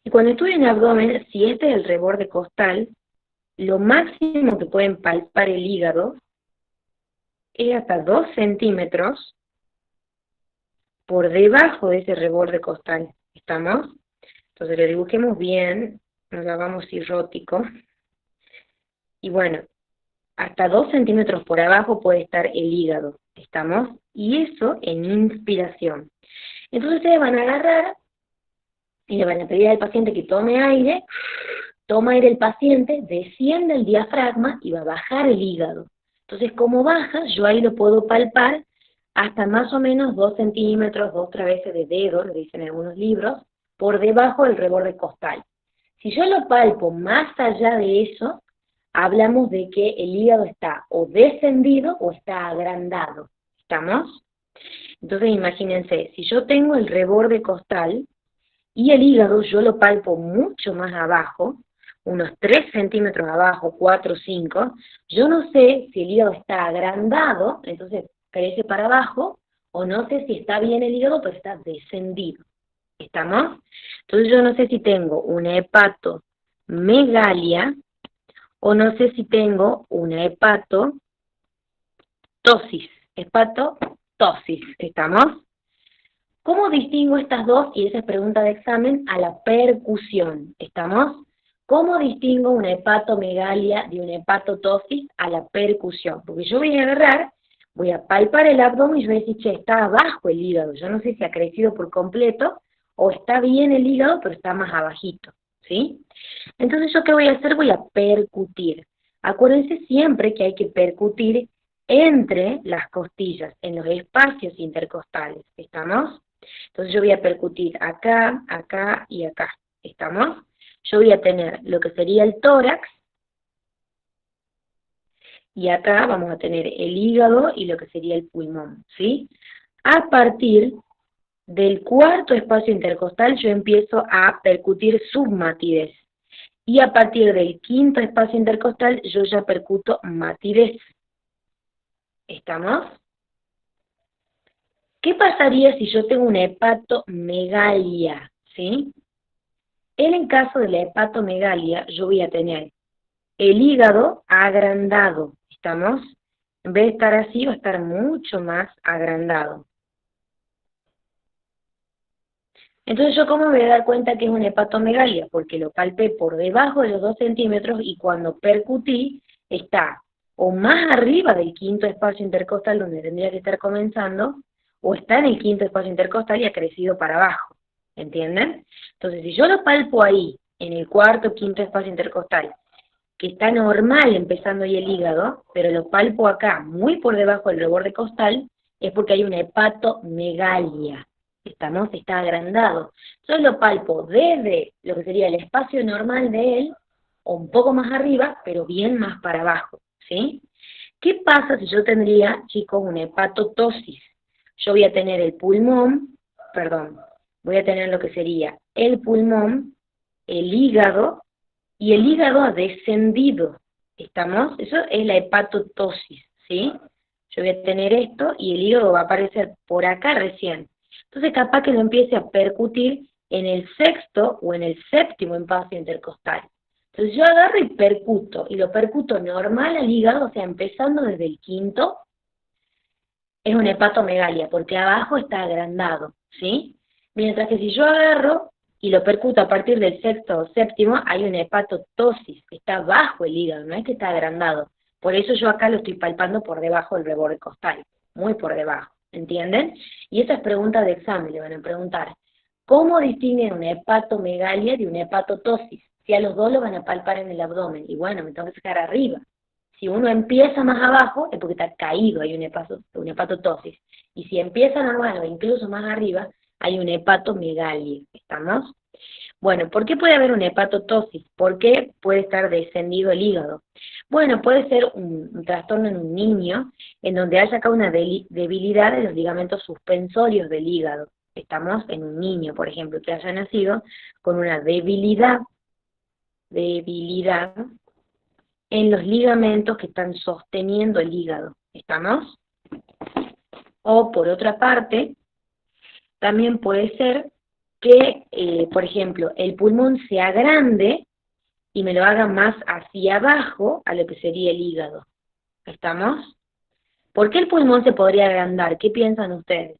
Y cuando estudien abdomen, si este es el reborde costal, lo máximo que pueden palpar el hígado es hasta 2 centímetros por debajo de ese reborde costal. ¿Estamos? Entonces lo dibujemos bien, nos lo hagamos cirrótico. Y bueno, hasta 2 centímetros por abajo puede estar el hígado. ¿Estamos? Y eso en inspiración. Entonces ustedes van a agarrar y le van a pedir al paciente que tome aire, toma aire el paciente, desciende el diafragma y va a bajar el hígado. Entonces, como baja, yo ahí lo puedo palpar hasta más o menos 2 centímetros, 2 veces de dedo, lo dicen en algunos libros, por debajo del reborde costal. Si yo lo palpo más allá de eso, hablamos de que el hígado está o descendido o está agrandado. ¿Estamos? Entonces imagínense, si yo tengo el reborde costal y el hígado yo lo palpo mucho más abajo, unos 3 centímetros abajo, 4 o 5, yo no sé si el hígado está agrandado, entonces crece para abajo, o no sé si está bien el hígado, pero está descendido. ¿Estamos? Entonces yo no sé si tengo una hepatomegalia o no sé si tengo una hepatotosis. Hepatotosis, ¿estamos? ¿Cómo distingo estas dos? Y esa es pregunta de examen a la percusión, ¿estamos? ¿Cómo distingo una hepatomegalia de una hepatotosis a la percusión? Porque yo voy a agarrar, voy a palpar el abdomen y yo voy a decir, che, está abajo el hígado. Yo no sé si ha crecido por completo o está bien el hígado, pero está más abajito, ¿sí? Entonces, ¿yo qué voy a hacer? Voy a percutir. Acuérdense siempre que hay que percutir entre las costillas, en los espacios intercostales, ¿estamos? Entonces yo voy a percutir acá, acá y acá, ¿estamos? Yo voy a tener lo que sería el tórax, y acá vamos a tener el hígado y lo que sería el pulmón, ¿sí? A partir del cuarto espacio intercostal yo empiezo a percutir submatidez. Y a partir del quinto espacio intercostal yo ya percuto matidez. ¿Estamos? ¿Qué pasaría si yo tengo una hepatomegalia? ¿Sí? En el caso de la hepatomegalia, yo voy a tener el hígado agrandado. ¿Estamos? En vez de estar así, va a estar mucho más agrandado. Entonces, ¿yo cómo me voy a dar cuenta que es una hepatomegalia? Porque lo palpé por debajo de los 2 centímetros y cuando percutí está o más arriba del quinto espacio intercostal donde tendría que estar comenzando, o está en el quinto espacio intercostal y ha crecido para abajo. ¿Entienden? Entonces, si yo lo palpo ahí, en el cuarto, quinto espacio intercostal, que está normal empezando ahí el hígado, pero lo palpo acá, muy por debajo del reborde costal, es porque hay una hepatomegalia. ¿Estamos? Está agrandado. Yo lo palpo desde lo que sería el espacio normal de él, o un poco más arriba, pero bien más para abajo, ¿sí? ¿Qué pasa si yo tendría, chicos, una hepatotosis? Yo voy a tener el pulmón, perdón, voy a tener lo que sería el pulmón, el hígado, y el hígado ha descendido. ¿Estamos? Eso es la hepatotosis, ¿sí? Yo voy a tener esto y el hígado va a aparecer por acá recién. Entonces capaz que lo empiece a percutir en el sexto o en el séptimo espacio intercostal. Entonces yo agarro y percuto, y lo percuto normal al hígado, o sea, empezando desde el quinto, es una hepatomegalia, porque abajo está agrandado, ¿sí? Mientras que si yo agarro y lo percuto a partir del sexto o séptimo, hay una hepatotosis, está bajo el hígado, no es que está agrandado. Por eso yo acá lo estoy palpando por debajo del reborde costal, muy por debajo, ¿entienden? Y esa es pregunta de examen, le van a preguntar, ¿cómo distinguen una hepatomegalia de una hepatotosis? Si a los dos lo van a palpar en el abdomen, y bueno, me tengo que sacar arriba. Si uno empieza más abajo, es porque está caído, hay una hepatotosis. Y si empieza normal o incluso más arriba, hay una hepatomegalia. ¿Estamos? Bueno, ¿por qué puede haber una hepatotosis? ¿Por qué puede estar descendido el hígado? Bueno, puede ser un trastorno en un niño, en donde haya acá una debilidad de los ligamentos suspensorios del hígado. Estamos en un niño, por ejemplo, que haya nacido con una debilidad en los ligamentos que están sosteniendo el hígado. ¿Estamos? O por otra parte, también puede ser que, por ejemplo, el pulmón se agrande y me lo haga más hacia abajo a lo que sería el hígado. ¿Estamos? ¿Por qué el pulmón se podría agrandar? ¿Qué piensan ustedes?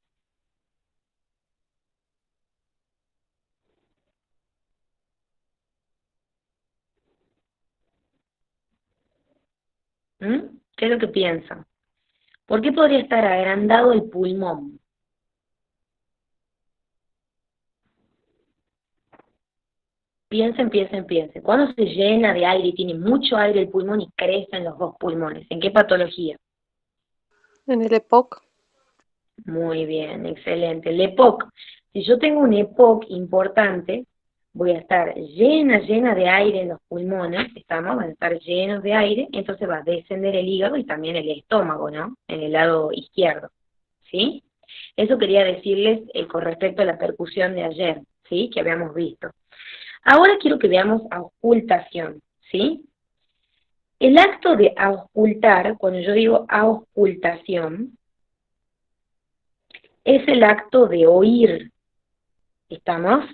¿Mm? ¿Qué es lo que piensan? ¿Por qué podría estar agrandado el pulmón? Piensen, piensen, piensen. ¿Cuándo se llena de aire y tiene mucho aire el pulmón y crecen los dos pulmones? ¿En qué patología? En el EPOC. Muy bien, excelente. El EPOC. Si yo tengo un EPOC importante, voy a estar llena de aire en los pulmones, ¿estamos? Van a estar llenos de aire, entonces va a descender el hígado y también el estómago, ¿no? En el lado izquierdo, ¿sí? Eso quería decirles con respecto a la percusión de ayer, ¿sí? Que habíamos visto. Ahora quiero que veamos auscultación, ¿sí? El acto de auscultar, cuando yo digo auscultación, es el acto de oír, ¿estamos?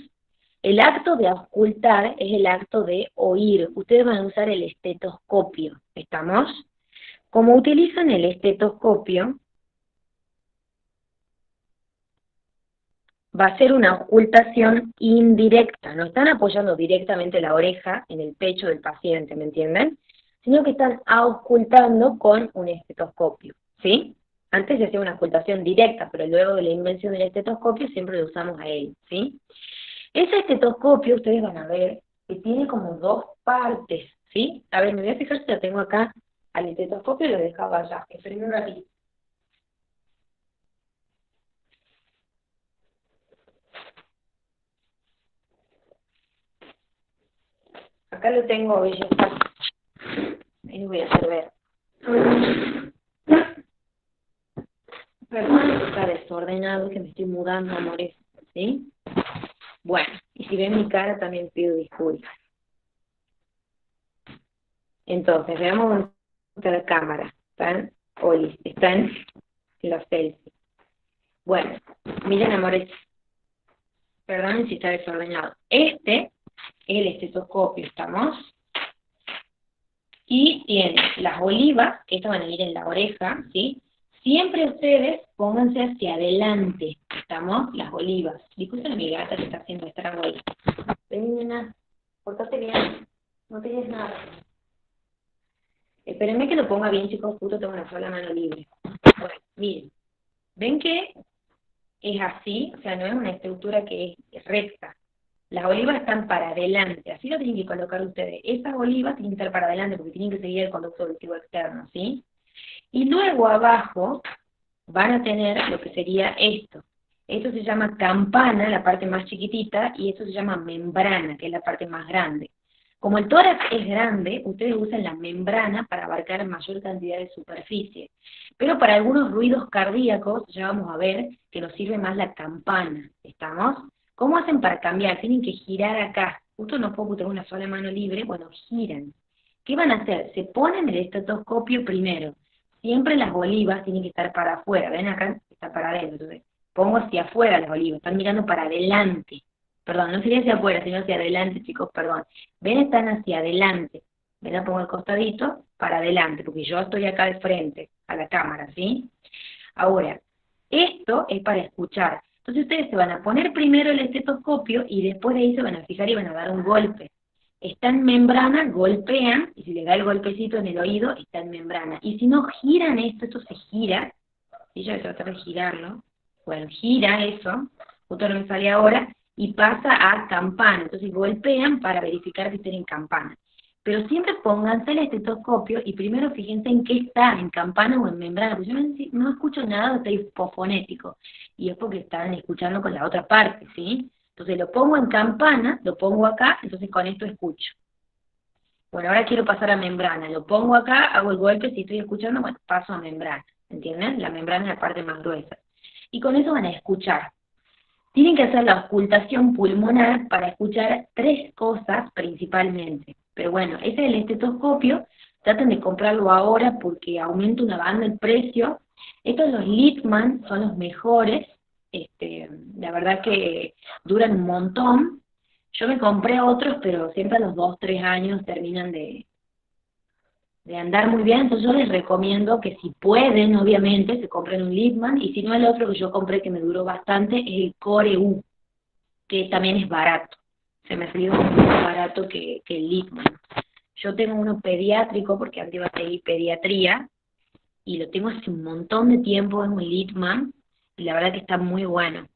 El acto de auscultar es el acto de oír. Ustedes van a usar el estetoscopio, ¿estamos? Como utilizan el estetoscopio, va a ser una auscultación indirecta. No están apoyando directamente la oreja en el pecho del paciente, ¿me entienden? Sino que están auscultando con un estetoscopio, ¿sí? Antes se hacía una auscultación directa, pero luego de la invención del estetoscopio siempre lo usamos a él, ¿sí? Ese estetoscopio ustedes van a ver que tiene como dos partes, ¿sí? A ver, me voy a fijar si lo tengo acá al estetoscopio y lo dejaba allá. Esperen un ratito. Acá lo tengo, bello. Ahí lo voy a hacer ver. Perdón que está desordenado, que me estoy mudando, amores, ¿sí? Bueno, y si ven mi cara también pido disculpas. Entonces, veamos dónde está la cámara. ¿Están? Oli, están los selfies. Bueno, miren, amores, perdonen si está desordenado. Este es el estetoscopio, ¿estamos? Y tiene las olivas, que estas van a ir en la oreja, ¿sí? Siempre ustedes pónganse hacia adelante, ¿estamos? Las olivas. Disculpen a mi gata que está haciendo estrago ahí. Ven, nena, portate bien, no tienes nada. Espérenme que lo ponga bien, chicos, justo tengo una sola mano libre. Bueno, miren, ven que es así, o sea, no es una estructura que es recta. Las olivas están para adelante, así lo tienen que colocar ustedes. Esas olivas tienen que estar para adelante porque tienen que seguir el conducto auditivo externo, ¿sí? Y luego abajo van a tener lo que sería esto. Esto se llama campana, la parte más chiquitita, y esto se llama membrana, que es la parte más grande. Como el tórax es grande, ustedes usan la membrana para abarcar mayor cantidad de superficie. Pero para algunos ruidos cardíacos, ya vamos a ver que nos sirve más la campana. ¿Estamos? ¿Cómo hacen para cambiar? Tienen que girar acá. Justo no puedo tener una sola mano libre, bueno, giran. ¿Qué van a hacer? Se ponen el estetoscopio primero. Siempre las olivas tienen que estar para afuera. ¿Ven acá? Está para adentro. Entonces, pongo hacia afuera las olivas. Están mirando para adelante. Perdón, no sería hacia afuera, sino hacia adelante, chicos, perdón. Ven, están hacia adelante. Ven, la pongo al costadito para adelante, porque yo estoy acá de frente a la cámara, ¿sí? Ahora, esto es para escuchar. Entonces ustedes se van a poner primero el estetoscopio y después de ahí se van a fijar y van a dar un golpe. Está en membrana, golpean, y si le da el golpecito en el oído, está en membrana. Y si no giran esto se gira, y yo voy a tratar de girarlo, bueno, gira eso, justo no me sale ahora, y pasa a campana. Entonces golpean para verificar que estén en campana. Pero siempre pónganse el estetoscopio y primero fíjense en qué está, en campana o en membrana, porque yo no escucho nada de hipofonético, y es porque están escuchando con la otra parte, ¿sí? Entonces lo pongo en campana, lo pongo acá, entonces con esto escucho. Bueno, ahora quiero pasar a membrana, lo pongo acá, hago el golpe, si estoy escuchando, bueno, paso a membrana, ¿entienden? La membrana es la parte más gruesa. Y con eso van a escuchar. Tienen que hacer la auscultación pulmonar para escuchar tres cosas principalmente. Pero bueno, ese es el estetoscopio, traten de comprarlo ahora porque aumenta una banda el precio. Estos los Littmann son los mejores, La verdad que duran un montón. Yo me compré otros, pero siempre a los 2, 3 años terminan de andar muy bien, entonces yo les recomiendo que si pueden, obviamente, se compren un Littmann, y si no, el otro que yo compré que me duró bastante es el Core U, que también es barato. Se me salió mucho más barato que el Littmann. Yo tengo uno pediátrico, porque antes iba a seguir pediatría, y lo tengo hace un montón de tiempo, es un Littmann, y la verdad que está muy bueno.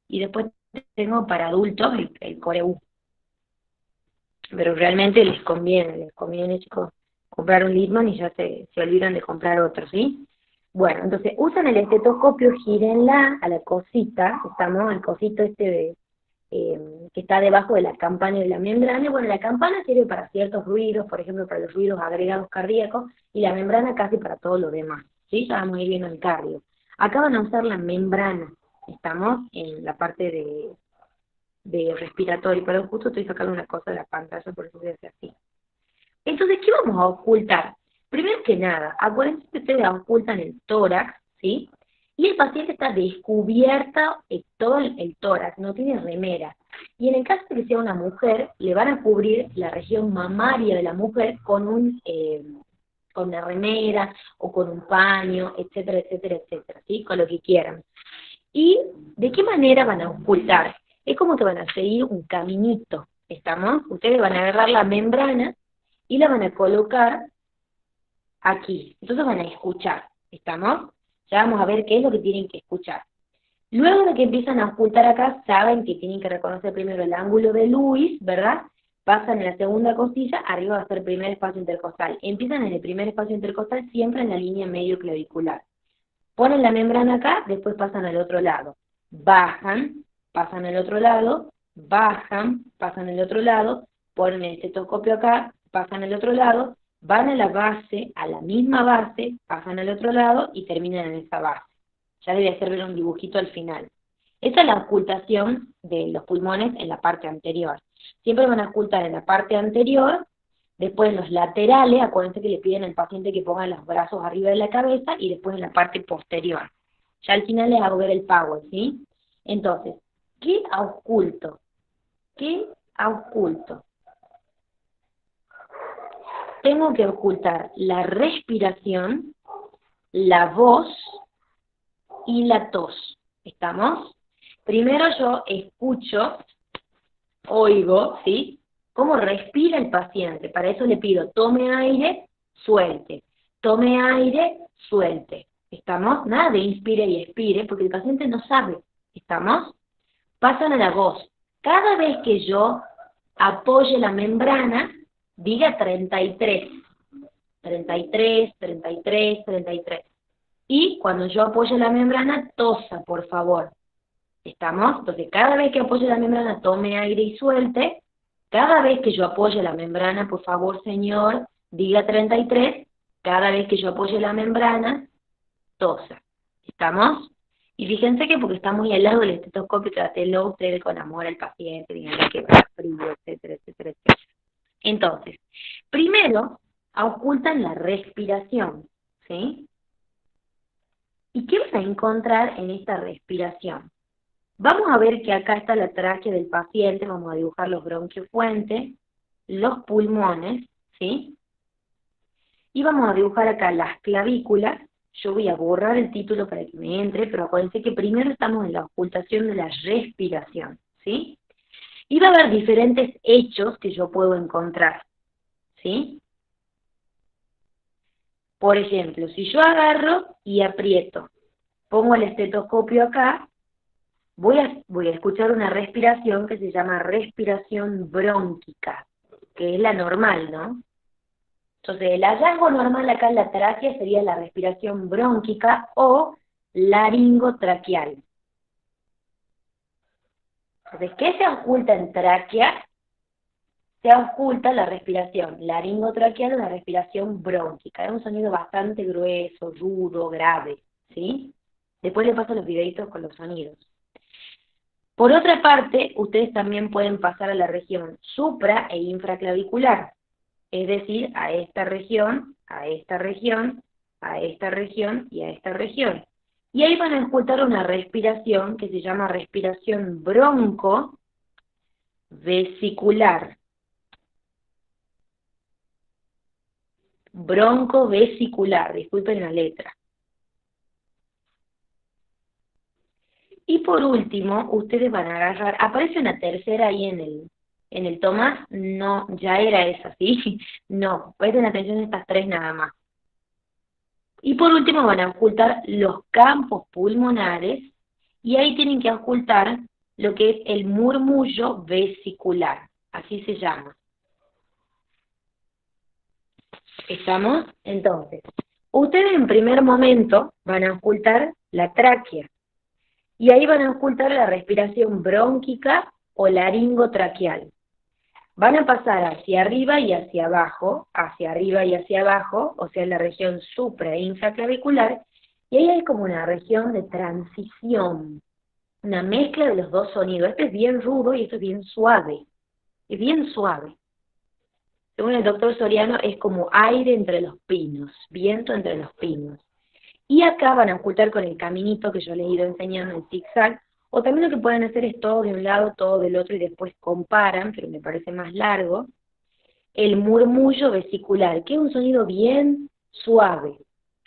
Y después tengo para adultos el Core U, pero realmente les conviene, chicos, comprar un Littmann y ya se olvidan de comprar otro, ¿sí? Bueno, entonces usan el estetoscopio, gírenla a la cosita, estamos, el cosito que está debajo de la campana y de la membrana, y bueno, la campana sirve para ciertos ruidos, por ejemplo, para los ruidos agregados cardíacos, y la membrana casi para todo lo demás, ¿sí? Ya vamos a ir viendo el cardio. Acá van a usar la membrana, estamos en la parte de respiratorio, pero justo estoy sacando una cosa de la pantalla, por eso se hace así. Entonces, ¿qué vamos a ocultar? Primero que nada, acuérdense que ustedes ocultan el tórax, ¿sí? Y el paciente está descubierta todo el tórax, no tiene remera. Y en el caso de que sea una mujer, le van a cubrir la región mamaria de la mujer con una remera o con un paño, etcétera, etcétera, etcétera, ¿sí? Con lo que quieran. ¿Y de qué manera van a ocultar? Es como que van a seguir un caminito, ¿estamos? Ustedes van a agarrar la membrana y la van a colocar aquí. Entonces van a escuchar, ¿estamos? Ya vamos a ver qué es lo que tienen que escuchar. Luego de que empiezan a ocultar acá, saben que tienen que reconocer primero el ángulo de Lewis, ¿verdad? Pasan en la segunda costilla, arriba va a ser el primer espacio intercostal. Empiezan en el primer espacio intercostal, siempre en la línea medio clavicular. Ponen la membrana acá, después pasan al otro lado. Bajan, pasan al otro lado, bajan, pasan al otro lado, ponen el estetoscopio acá, pasan al otro lado, van a la base, a la misma base, pasan al otro lado y terminan en esa base. Ya debe hacer ver un dibujito al final. Esa es la ocultación de los pulmones en la parte anterior. Siempre van a ocultar en la parte anterior, después en los laterales, acuérdense que le piden al paciente que ponga los brazos arriba de la cabeza, y después en la parte posterior. Ya al final les hago ver el power, ¿sí? Entonces, ¿qué oculto? ¿Qué oculto? Tengo que ocultar la respiración, la voz y la tos. ¿Estamos? Primero yo escucho, oigo, ¿sí? ¿Cómo respira el paciente? Para eso le pido, tome aire, suelte. Tome aire, suelte. ¿Estamos? Nada de inspire y expire, porque el paciente no sabe. ¿Estamos? Pasan a la voz. Cada vez que yo apoye la membrana, diga 33. 33, 33, 33. Y cuando yo apoye la membrana, tosa, por favor. ¿Estamos? Entonces, cada vez que apoye la membrana, tome aire y suelte. Cada vez que yo apoye la membrana, por favor, señor, diga 33. Cada vez que yo apoye la membrana, tosa. ¿Estamos? Y fíjense que porque está muy helado el estetoscopio, trátelo ustedes con amor al paciente, díganle que va frío, etcétera, etcétera, etcétera. Entonces, primero, ocultan la respiración, ¿sí? ¿Y qué van a encontrar en esta respiración? Vamos a ver que acá está la tráquea del paciente, vamos a dibujar los bronquios fuentes, los pulmones, ¿sí? Y vamos a dibujar acá las clavículas. Yo voy a borrar el título para que me entre, pero acuérdense que primero estamos en la ocultación de la respiración, ¿sí? Y va a haber diferentes hechos que yo puedo encontrar, ¿sí? Por ejemplo, si yo agarro y aprieto, pongo el estetoscopio acá, voy a escuchar una respiración que se llama respiración brónquica, que es la normal, ¿no? Entonces, el hallazgo normal acá en la tráquea sería la respiración brónquica o laringotraqueal. Entonces, ¿qué se oculta en tráquea? Se oculta la respiración laringotraqueal o la respiración brónquica. Es un sonido bastante grueso, rudo, grave, ¿sí? Después les paso los videitos con los sonidos. Por otra parte, ustedes también pueden pasar a la región supra e infraclavicular, es decir, a esta región, a esta región, a esta región y a esta región. Y ahí van a escuchar una respiración que se llama respiración broncovesicular. Broncovesicular, disculpen la letra. Y por último, ustedes van a agarrar, aparece una tercera ahí en el Tomás, no, ya era esa, ¿sí? No, presten atención a estas tres nada más. Y por último van a ocultar los campos pulmonares, y ahí tienen que ocultar lo que es el murmullo vesicular, así se llama. ¿Estamos? Entonces, ustedes en primer momento van a ocultar la tráquea, y ahí van a ocultar la respiración brónquica o laringotraqueal. Van a pasar hacia arriba y hacia abajo, o sea, la región supra e infraclavicular, y ahí hay como una región de transición, una mezcla de los dos sonidos. Este es bien rudo y esto es bien suave, es bien suave. Según el doctor Soriano, es como aire entre los pinos, viento entre los pinos. Y acá van a ocultar con el caminito que yo les he ido enseñando, el zigzag, o también lo que pueden hacer es todo de un lado, todo del otro, y después comparan, pero me parece más largo, el murmullo vesicular, que es un sonido bien suave,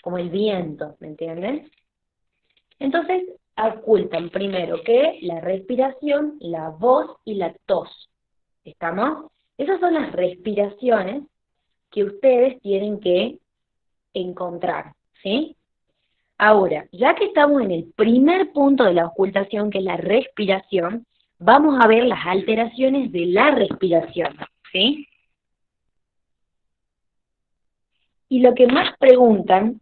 como el viento, ¿me entienden? Entonces, ocultan primero que la respiración, la voz y la tos. ¿Estamos? Esas son las respiraciones que ustedes tienen que encontrar, ¿sí? Ahora, ya que estamos en el primer punto de la ocultación, que es la respiración, vamos a ver las alteraciones de la respiración, ¿sí? Y lo que más preguntan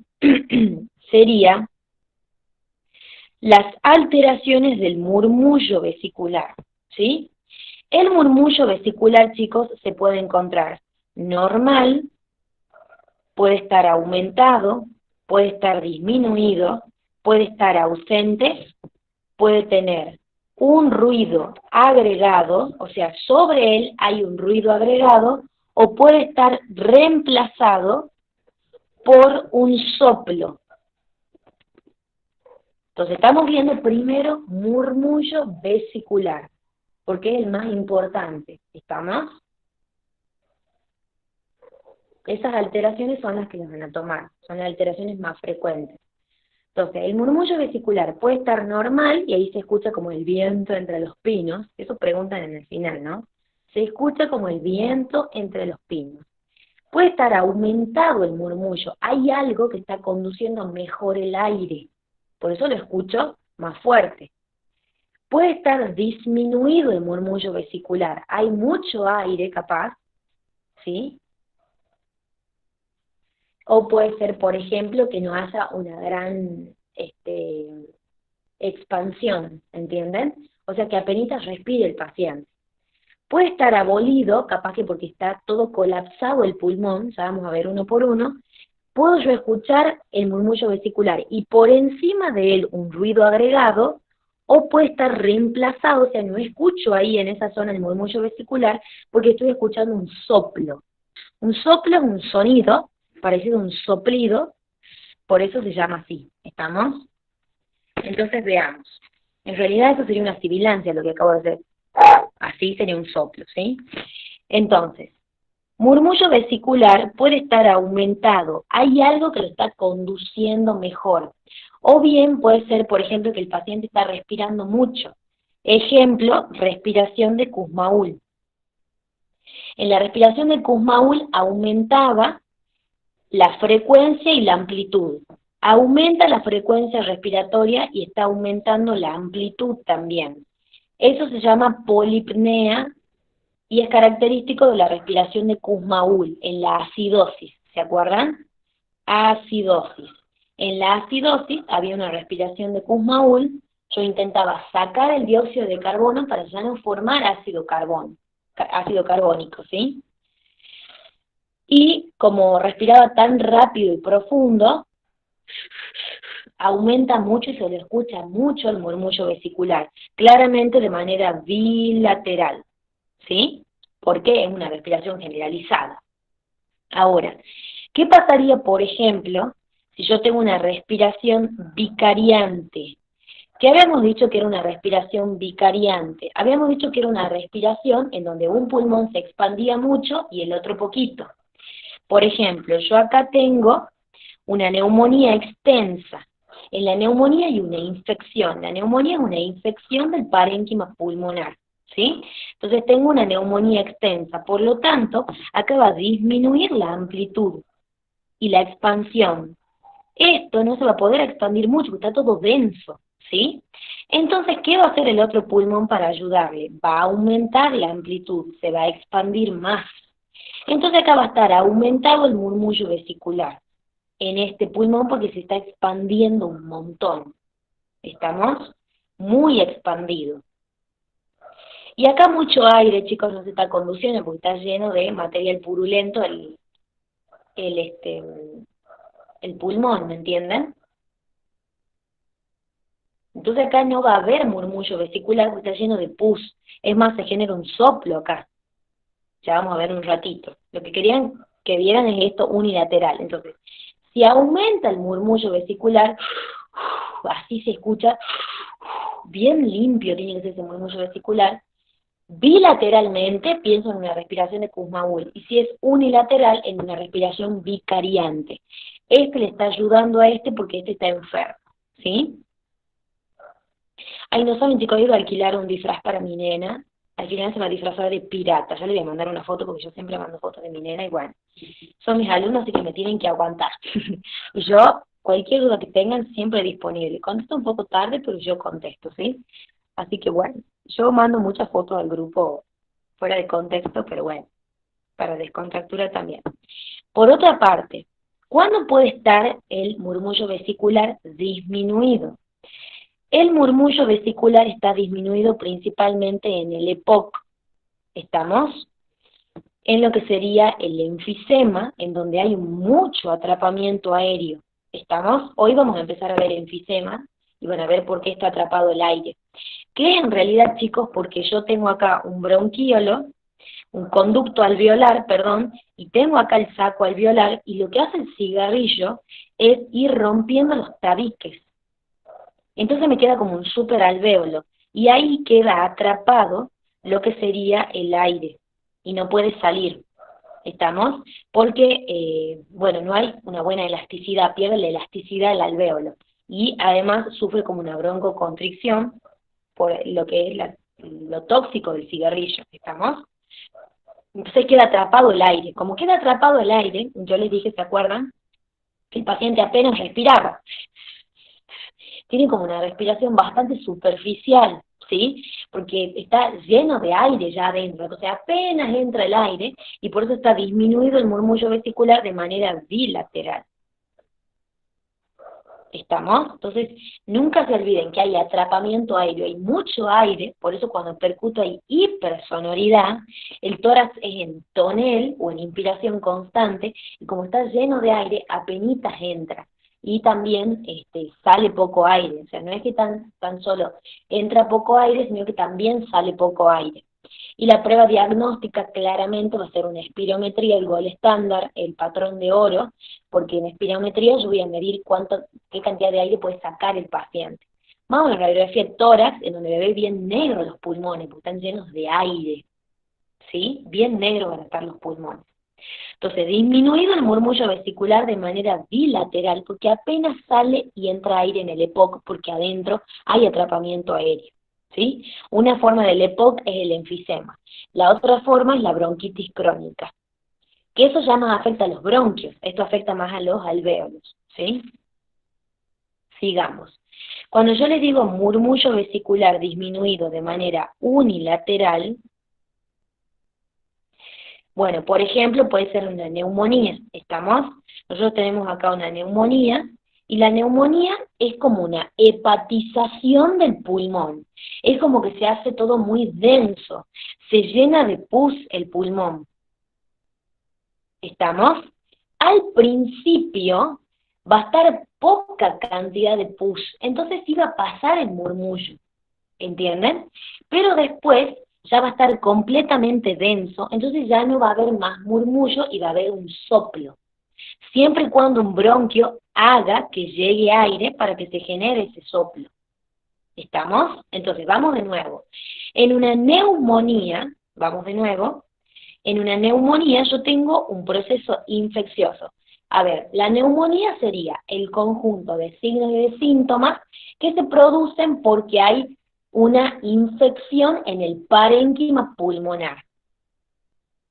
sería las alteraciones del murmullo vesicular, ¿sí? El murmullo vesicular, chicos, se puede encontrar normal, puede estar aumentado, puede estar disminuido, puede estar ausente, puede tener un ruido agregado, o sea, sobre él hay un ruido agregado, o puede estar reemplazado por un soplo. Entonces estamos viendo primero murmullo vesicular, porque es el más importante. ¿Estamos? Esas alteraciones son las que nos van a tomar, son las alteraciones más frecuentes. Entonces, el murmullo vesicular puede estar normal, y ahí se escucha como el viento entre los pinos, eso preguntan en el final, ¿no? Se escucha como el viento entre los pinos. Puede estar aumentado el murmullo, hay algo que está conduciendo mejor el aire, por eso lo escucho más fuerte. Puede estar disminuido el murmullo vesicular, hay mucho aire capaz, ¿sí? O puede ser, por ejemplo, que no haya una gran expansión, ¿entienden? O sea, que apenas respire el paciente. Puede estar abolido, capaz que porque está todo colapsado el pulmón, ya vamos a ver uno por uno, puedo yo escuchar el murmullo vesicular y por encima de él un ruido agregado, o puede estar reemplazado, o sea, no escucho ahí en esa zona el murmullo vesicular porque estoy escuchando un soplo. Un soplo es un sonido parecido a un soplido, por eso se llama así. ¿Estamos? Entonces veamos. En realidad eso sería una sibilancia lo que acabo de hacer. Así sería un soplo, ¿sí? Entonces, murmullo vesicular puede estar aumentado. Hay algo que lo está conduciendo mejor. O bien puede ser, por ejemplo, que el paciente está respirando mucho. Ejemplo, respiración de Kussmaul. En la respiración de Kussmaul aumentaba la frecuencia y la amplitud. Aumenta la frecuencia respiratoria y está aumentando la amplitud también. Eso se llama polipnea y es característico de la respiración de Kussmaul en la acidosis. ¿Se acuerdan? Acidosis. En la acidosis había una respiración de Kussmaul. Yo intentaba sacar el dióxido de carbono para ya no formar ácido carbónico, ¿sí? Y como respiraba tan rápido y profundo, aumenta mucho y se le escucha mucho el murmullo vesicular, claramente de manera bilateral, ¿sí? Porque es una respiración generalizada. Ahora, ¿qué pasaría, por ejemplo, si yo tengo una respiración vicariante. ¿Qué habíamos dicho que era una respiración vicariante? Habíamos dicho que era una respiración en donde un pulmón se expandía mucho y el otro poquito. Por ejemplo, yo acá tengo una neumonía extensa. En la neumonía hay una infección. La neumonía es una infección del parénquima pulmonar, ¿sí? Entonces tengo una neumonía extensa. Por lo tanto, acá va a disminuir la amplitud y la expansión. Esto no se va a poder expandir mucho porque está todo denso, ¿sí? Entonces, ¿qué va a hacer el otro pulmón para ayudarle? Va a aumentar la amplitud, se va a expandir más. Entonces acá va a estar aumentado el murmullo vesicular en este pulmón porque se está expandiendo un montón. Estamos muy expandidos. Y acá mucho aire, chicos, no se está conduciendo porque está lleno de material purulento el pulmón, ¿me entienden? Entonces acá no va a haber murmullo vesicular porque está lleno de pus. Es más, se genera un soplo acá. Ya vamos a ver un ratito. Lo que querían que vieran es esto unilateral. Entonces, si aumenta el murmullo vesicular, así se escucha, bien limpio tiene que ser ese murmullo vesicular. Bilateralmente, pienso en una respiración de Kussmaul. Y si es unilateral, en una respiración vicariante. Este le está ayudando a este porque este está enfermo. ¿Sí? Ay, no saben, chicos, yo iba a alquilar un disfraz para mi nena. Al final se va a disfrazar de pirata. Ya le voy a mandar una foto porque yo siempre mando fotos de mi nena y bueno, son mis alumnos así que me tienen que aguantar. Y yo, cualquier duda que tengan, siempre disponible. Contesto un poco tarde, pero yo contesto, ¿sí? Así que bueno, yo mando muchas fotos al grupo fuera de contexto, pero bueno, para descontractura también. Por otra parte, ¿cuándo puede estar el murmullo vesicular disminuido? El murmullo vesicular está disminuido principalmente en el EPOC. ¿Estamos? En lo que sería el enfisema, en donde hay mucho atrapamiento aéreo. ¿Estamos? Hoy vamos a empezar a ver enfisema y van a ver por qué está atrapado el aire. ¿Qué es en realidad, chicos? Porque yo tengo acá un bronquiolo, un conducto alveolar, perdón, y tengo acá el saco alveolar, y lo que hace el cigarrillo es ir rompiendo los tabiques. Entonces me queda como un super alvéolo, y ahí queda atrapado lo que sería el aire, y no puede salir. ¿Estamos? Porque, bueno, no hay una buena elasticidad, pierde la elasticidad del alvéolo, y además sufre como una broncoconstricción por lo que es lo tóxico del cigarrillo. ¿Estamos? Entonces queda atrapado el aire. Como queda atrapado el aire, yo les dije, ¿se acuerdan? Que el paciente apenas respiraba. Tiene como una respiración bastante superficial, ¿sí? Porque está lleno de aire ya adentro, entonces apenas entra el aire y por eso está disminuido el murmullo vesicular de manera bilateral. ¿Estamos? Entonces, nunca se olviden que hay atrapamiento aéreo, hay mucho aire, por eso cuando percuto hay hipersonoridad, el tórax es en tonel o en inspiración constante, y como está lleno de aire, apenitas entra. Y también sale poco aire, o sea, no es que tan solo entra poco aire, sino que también sale poco aire. Y la prueba diagnóstica claramente va a ser una espirometría, el gol estándar, el patrón de oro, porque en espirometría yo voy a medir qué cantidad de aire puede sacar el paciente. Vamos a la radiografía de tórax, en donde ve bien negro los pulmones, porque están llenos de aire, ¿sí? Bien negro van a estar los pulmones. Entonces, disminuido el murmullo vesicular de manera bilateral, porque apenas sale y entra aire en el EPOC, porque adentro hay atrapamiento aéreo. ¿Sí? Una forma del EPOC es el enfisema, la otra forma es la bronquitis crónica, que eso ya más afecta a los bronquios, esto afecta más a los alvéolos, ¿sí? Sigamos. Cuando yo les digo murmullo vesicular disminuido de manera unilateral, bueno, por ejemplo, puede ser una neumonía, ¿estamos? Nosotros tenemos acá una neumonía, y la neumonía es como una hepatización del pulmón. Es como que se hace todo muy denso, se llena de pus el pulmón. ¿Estamos? Al principio va a estar poca cantidad de pus, entonces sí va a pasar el murmullo, ¿entienden? Pero después ya va a estar completamente denso, entonces ya no va a haber más murmullo y va a haber un soplo. siempre y cuando un bronquio haga que llegue aire para que se genere ese soplo. ¿Estamos? Entonces, vamos de nuevo. En una neumonía, vamos de nuevo, en una neumonía yo tengo un proceso infeccioso. A ver, la neumonía sería el conjunto de signos y de síntomas que se producen porque hay una infección en el parénquima pulmonar.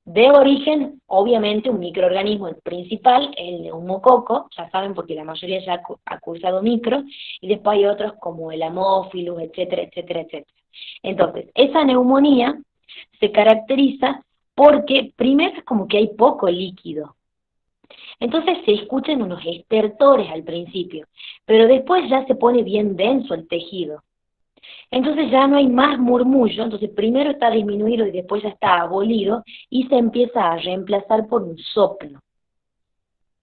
De origen, obviamente, un microorganismo principal, el neumococo, ya saben porque la mayoría ya ha cursado micro, y después hay otros como el Haemophilus, etcétera, etcétera, etcétera. Entonces, esa neumonía se caracteriza porque primero es como que hay poco líquido. Entonces se escuchan unos estertores al principio, pero después ya se pone bien denso el tejido. Entonces ya no hay más murmullo, entonces primero está disminuido y después ya está abolido y se empieza a reemplazar por un soplo.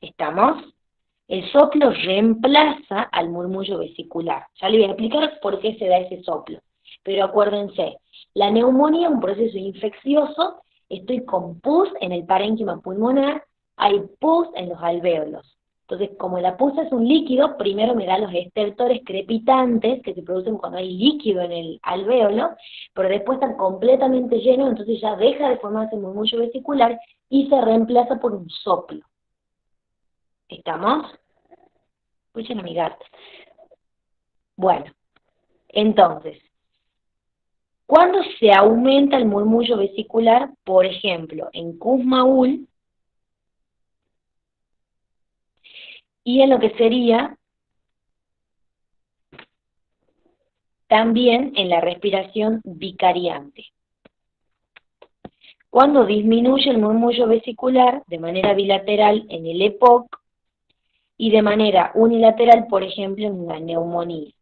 ¿Estamos? El soplo reemplaza al murmullo vesicular. Ya le voy a explicar por qué se da ese soplo. Pero acuérdense, la neumonía es un proceso infeccioso, estoy con pus en el parénquima pulmonar, hay pus en los alvéolos. Entonces, como la pus es un líquido, primero me da los estertores crepitantes que se producen cuando hay líquido en el alvéolo, pero después están completamente llenos, entonces ya deja de formarse el murmullo vesicular y se reemplaza por un soplo. ¿Estamos? Escuchen a mi gata. Bueno, entonces, cuando se aumenta el murmullo vesicular, por ejemplo, en Kussmaul, y en lo que sería también en la respiración vicariante. Cuando disminuye el murmullo vesicular de manera bilateral en el EPOC y de manera unilateral, por ejemplo, en una neumonía.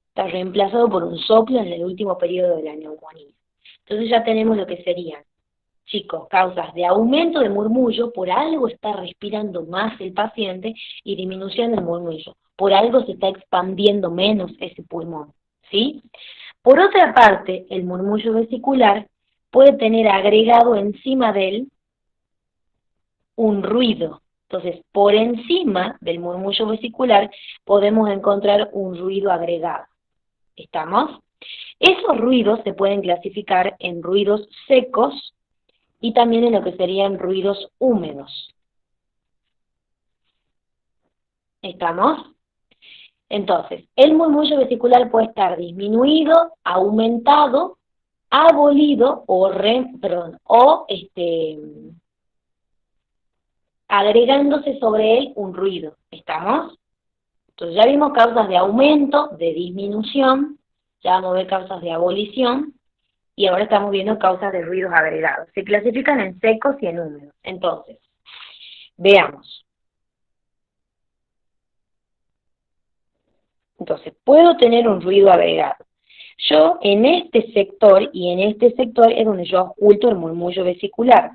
Está reemplazado por un soplo en el último periodo de la neumonía. Entonces ya tenemos lo que serían, chicos, causas de aumento de murmullo, por algo está respirando más el paciente y disminuyendo el murmullo, por algo se está expandiendo menos ese pulmón, ¿sí? Por otra parte, el murmullo vesicular puede tener agregado encima de él un ruido. Entonces, por encima del murmullo vesicular podemos encontrar un ruido agregado. ¿Estamos? Esos ruidos se pueden clasificar en ruidos secos y también en lo que serían ruidos húmedos. ¿Estamos? Entonces, el murmullo vesicular puede estar disminuido, aumentado, abolido o agregándose sobre él un ruido. ¿Estamos? Entonces ya vimos causas de aumento, de disminución, ya vamos a ver causas de abolición, y ahora estamos viendo causas de ruidos agregados. Se clasifican en secos y en húmedos. Entonces, veamos. Entonces, puedo tener un ruido agregado. Yo en este sector y en este sector es donde yo oculto el murmullo vesicular.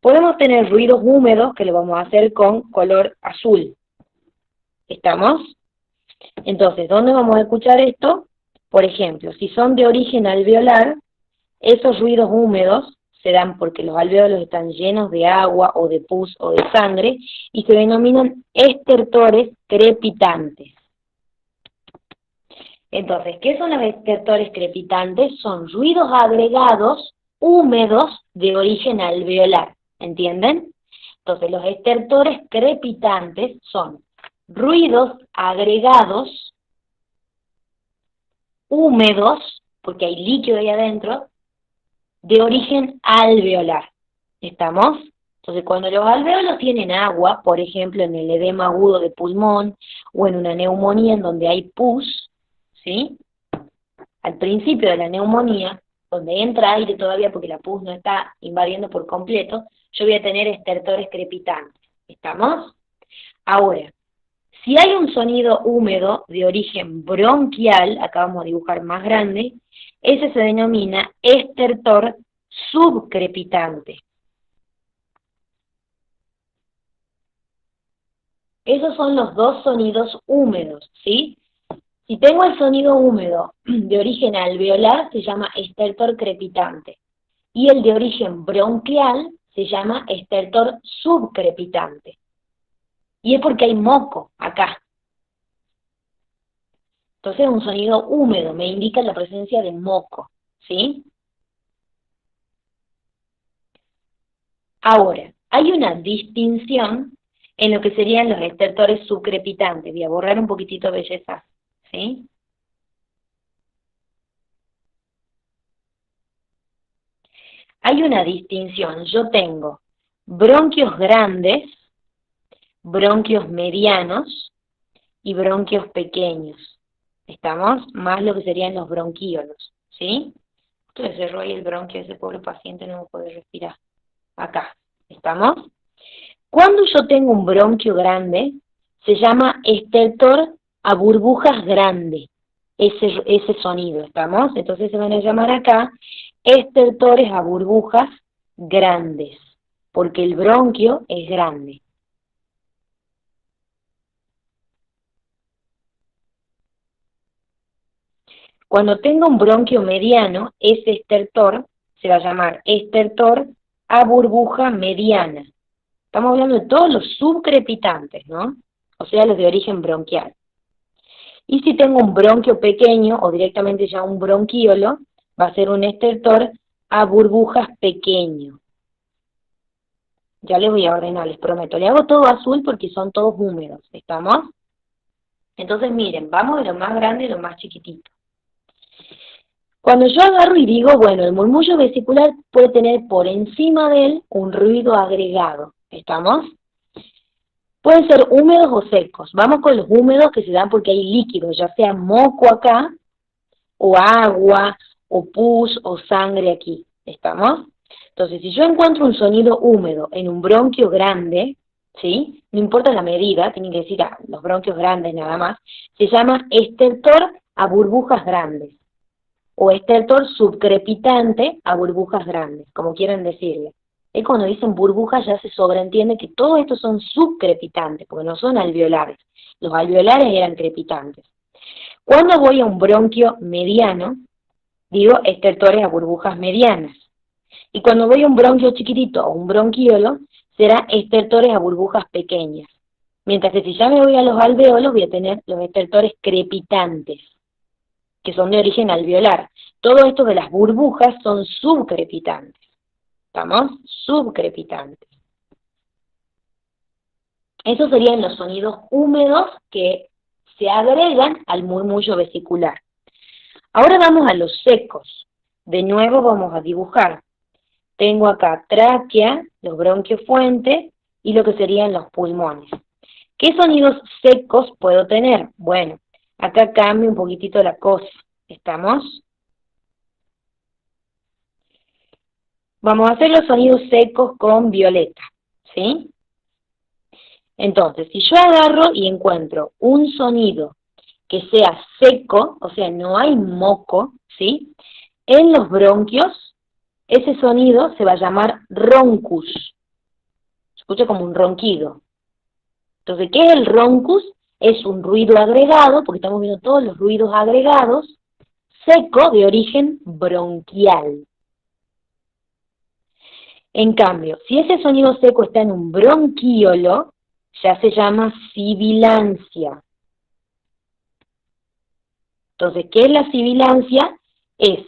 Podemos tener ruidos húmedos que lo vamos a hacer con color azul. ¿Estamos? Entonces, ¿dónde vamos a escuchar esto? Por ejemplo, si son de origen alveolar, esos ruidos húmedos se dan porque los alvéolos están llenos de agua o de pus o de sangre y se denominan estertores crepitantes. Entonces, ¿qué son los estertores crepitantes? Son ruidos agregados húmedos de origen alveolar, ¿entienden? Entonces, los estertores crepitantes son ruidos agregados húmedos, porque hay líquido ahí adentro, de origen alveolar. ¿Estamos? Entonces, cuando los alvéolos tienen agua, por ejemplo, en el edema agudo de pulmón o en una neumonía en donde hay pus, ¿sí? Al principio de la neumonía, donde entra aire todavía porque la pus no está invadiendo por completo, yo voy a tener estertores crepitantes. ¿Estamos? Ahora, si hay un sonido húmedo de origen bronquial, acá vamos a dibujar más grande, ese se denomina estertor subcrepitante. Esos son los dos sonidos húmedos, ¿sí? Si tengo el sonido húmedo de origen alveolar, se llama estertor crepitante. Y el de origen bronquial se llama estertor subcrepitante. Y es porque hay moco acá. Entonces es un sonido húmedo, me indica la presencia de moco, ¿sí? Ahora, hay una distinción en lo que serían los estertores subcrepitantes. Voy a borrar un poquitito belleza, ¿sí? Hay una distinción. Yo tengo bronquios grandes, bronquios medianos y bronquios pequeños. ¿Estamos? Más lo que serían los bronquíolos, ¿sí? Entonces cerró ahí el bronquio, ese pobre paciente no puede respirar. Acá, ¿estamos? Cuando yo tengo un bronquio grande, se llama estertor a burbujas grande, ese sonido, ¿estamos? Entonces se van a llamar acá estertores a burbujas grandes, porque el bronquio es grande. Cuando tenga un bronquio mediano, ese estertor se va a llamar estertor a burbuja mediana. Estamos hablando de todos los subcrepitantes, ¿no? O sea, los de origen bronquial. Y si tengo un bronquio pequeño, o directamente ya un bronquíolo, va a ser un estertor a burbujas pequeño. Ya les voy a ordenar, les prometo. Le hago todo azul porque son todos húmedos, ¿estamos? Entonces miren, vamos de lo más grande a lo más chiquitito. Cuando yo agarro y digo, bueno, el murmullo vesicular puede tener por encima de él un ruido agregado, ¿estamos? Pueden ser húmedos o secos. Vamos con los húmedos que se dan porque hay líquidos, ya sea moco acá, o agua, o pus, o sangre aquí, ¿estamos? Entonces, si yo encuentro un sonido húmedo en un bronquio grande, ¿sí? No importa la medida, tienen que decir los bronquios grandes nada más, se llama estertor a burbujas grandes, o estertor subcrepitante a burbujas grandes, como quieran decirle. Es cuando dicen burbujas ya se sobreentiende que todos estos son subcrepitantes, porque no son alveolares. Los alveolares eran crepitantes. Cuando voy a un bronquio mediano, digo estertores a burbujas medianas. Y cuando voy a un bronquio chiquitito o un bronquiolo, será estertores a burbujas pequeñas. Mientras que si ya me voy a los alveolos, voy a tener los estertores crepitantes, que son de origen alveolar. Todo esto de las burbujas son subcrepitantes. ¿Estamos? Subcrepitantes. Esos serían los sonidos húmedos que se agregan al murmullo vesicular. Ahora vamos a los secos. De nuevo vamos a dibujar. Tengo acá tráquea, los bronquios fuente y lo que serían los pulmones. ¿Qué sonidos secos puedo tener? Bueno, acá cambia un poquitito la cosa. ¿Estamos? Vamos a hacer los sonidos secos con violeta, ¿sí? Entonces, si yo agarro y encuentro un sonido que sea seco, o sea, no hay moco, ¿sí? En los bronquios, ese sonido se va a llamar roncus. Se escucha como un ronquido. Entonces, ¿qué es el roncus? Es un ruido agregado, porque estamos viendo todos los ruidos agregados, seco de origen bronquial. En cambio, si ese sonido seco está en un bronquíolo, ya se llama sibilancia. Entonces, ¿qué es la sibilancia? Es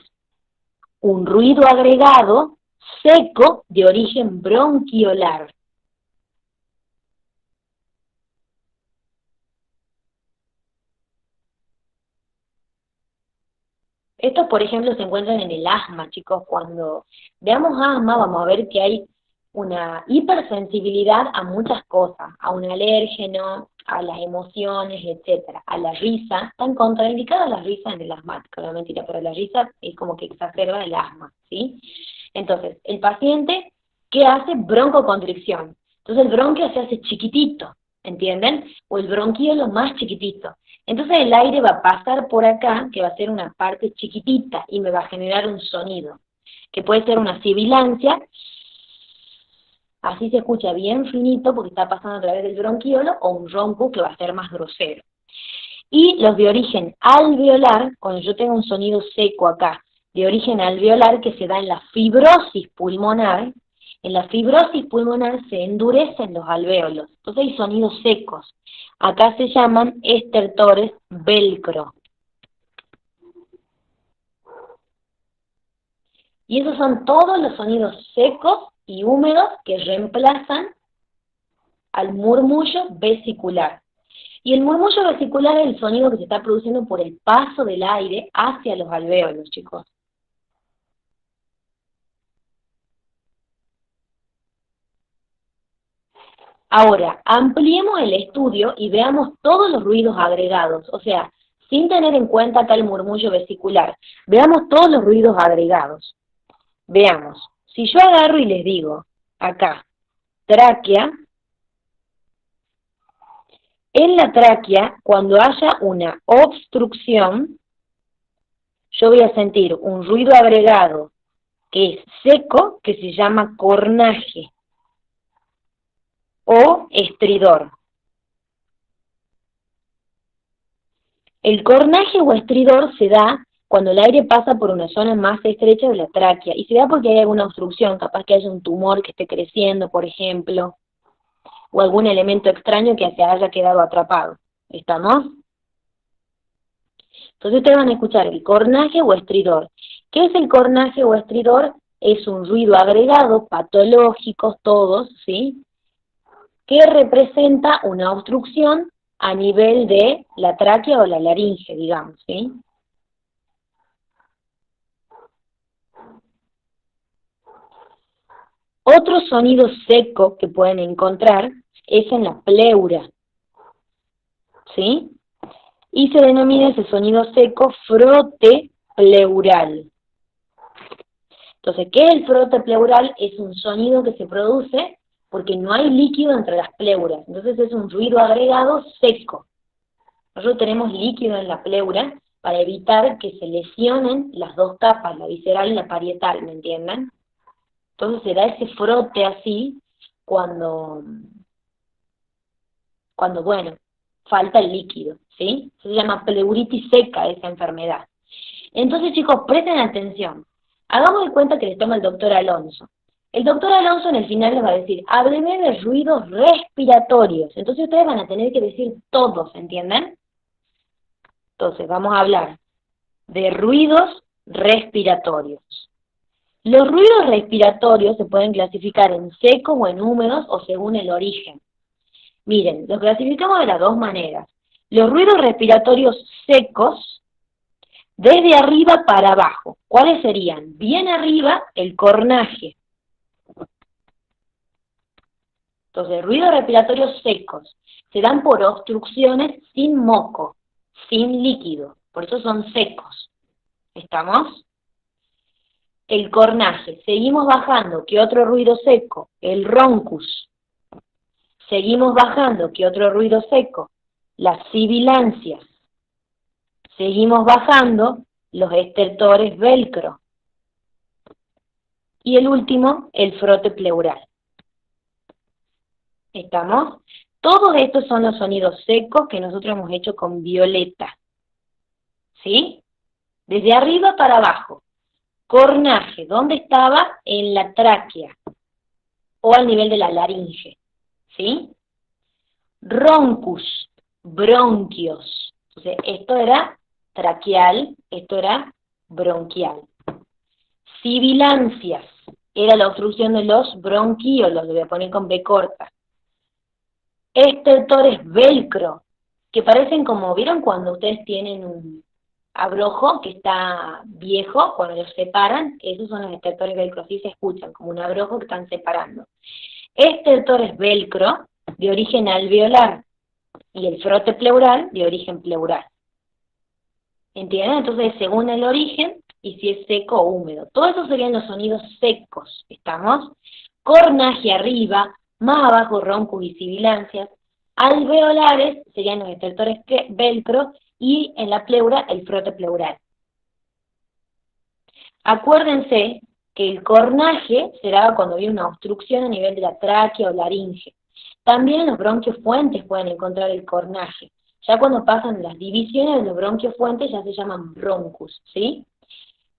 un ruido agregado seco de origen bronquiolar. Estos, por ejemplo, se encuentran en el asma, chicos. Cuando veamos asma, vamos a ver que hay una hipersensibilidad a muchas cosas, a un alérgeno, a las emociones, etcétera, a la risa. Están contraindicadas las risas en el asmático, no mentira, pero la risa es como que exacerba el asma, ¿sí? Entonces, el paciente, ¿qué hace? Broncoconstricción. Entonces el bronquio se hace chiquitito, ¿entienden? O el bronquíolo más chiquitito. Entonces el aire va a pasar por acá, que va a ser una parte chiquitita, y me va a generar un sonido, que puede ser una sibilancia. Así se escucha bien finito porque está pasando a través del bronquíolo, o un ronco que va a ser más grosero. Y los de origen alveolar, cuando yo tengo un sonido seco acá, de origen alveolar que se da en la fibrosis pulmonar, En la fibrosis pulmonar se endurecen los alvéolos, entonces hay sonidos secos. Acá se llaman estertores velcro. Y esos son todos los sonidos secos y húmedos que reemplazan al murmullo vesicular. Y el murmullo vesicular es el sonido que se está produciendo por el paso del aire hacia los alvéolos, chicos. Ahora, ampliemos el estudio y veamos todos los ruidos agregados, o sea, sin tener en cuenta acá el murmullo vesicular. Veamos todos los ruidos agregados. Veamos, si yo agarro y les digo, acá, tráquea, en la tráquea, cuando haya una obstrucción, yo voy a sentir un ruido agregado que es seco, que se llama cornaje o estridor. El cornaje o estridor se da cuando el aire pasa por una zona más estrecha de la tráquea, y se da porque hay alguna obstrucción, capaz que haya un tumor que esté creciendo, por ejemplo, o algún elemento extraño que se haya quedado atrapado. ¿Estamos? Entonces ustedes van a escuchar el cornaje o estridor. ¿Qué es el cornaje o estridor? Es un ruido agregado, patológicos todos, ¿sí?, que representa una obstrucción a nivel de la tráquea o la laringe, digamos, ¿sí? Otro sonido seco que pueden encontrar es en la pleura, ¿sí? Y se denomina ese sonido seco frote pleural. Entonces, ¿qué es el frote pleural? Es un sonido que se produce porque no hay líquido entre las pleuras, entonces es un ruido agregado seco. Nosotros tenemos líquido en la pleura para evitar que se lesionen las dos capas, la visceral y la parietal, ¿me entienden? Entonces se da ese frote así cuando bueno, falta el líquido, ¿sí? Se llama pleuritis seca esa enfermedad. Entonces, chicos, presten atención. Hagamos de cuenta que les toma el doctor Alonso. El doctor Alonso en el final les va a decir, hábleme de ruidos respiratorios. Entonces ustedes van a tener que decir todos, ¿entienden? Entonces vamos a hablar de ruidos respiratorios. Los ruidos respiratorios se pueden clasificar en secos o en húmedos o según el origen. Miren, los clasificamos de las dos maneras. Los ruidos respiratorios secos, desde arriba para abajo. ¿Cuáles serían? Bien arriba, el cornaje. Entonces, ruidos respiratorios secos se dan por obstrucciones sin moco, sin líquido. Por eso son secos. ¿Estamos? El cornaje. Seguimos bajando. ¿Qué otro ruido seco? El roncus. Seguimos bajando. ¿Qué otro ruido seco? Las sibilancias. Seguimos bajando los estertores velcro. Y el último, el frote pleural. ¿Estamos? Todos estos son los sonidos secos que nosotros hemos hecho con violeta. ¿Sí? Desde arriba para abajo. Cornaje, ¿dónde estaba? En la tráquea. O al nivel de la laringe. ¿Sí? Roncus, bronquios. Entonces, esto era traqueal, esto era bronquial. Sibilancias, era la obstrucción de los bronquíolos, lo voy a poner con B corta. Estertores velcro, que parecen como, ¿vieron cuando ustedes tienen un abrojo que está viejo, cuando los separan? Esos son los estertores velcro, así se escuchan, como un abrojo que están separando. Estertores velcro, de origen alveolar, y el frote pleural, de origen pleural. ¿Entienden? Entonces, según el origen, y si es seco o húmedo. Todos esos serían los sonidos secos, ¿estamos? Cornaje arriba, más abajo roncus y sibilancias. Alveolares serían los estertores velcro, y en la pleura, el frote pleural. Acuérdense que el cornaje se daba cuando había una obstrucción a nivel de la tráquea o laringe. También en los bronquios fuentes pueden encontrar el cornaje. Ya cuando pasan las divisiones de los bronquios fuentes ya se llaman broncus, ¿sí?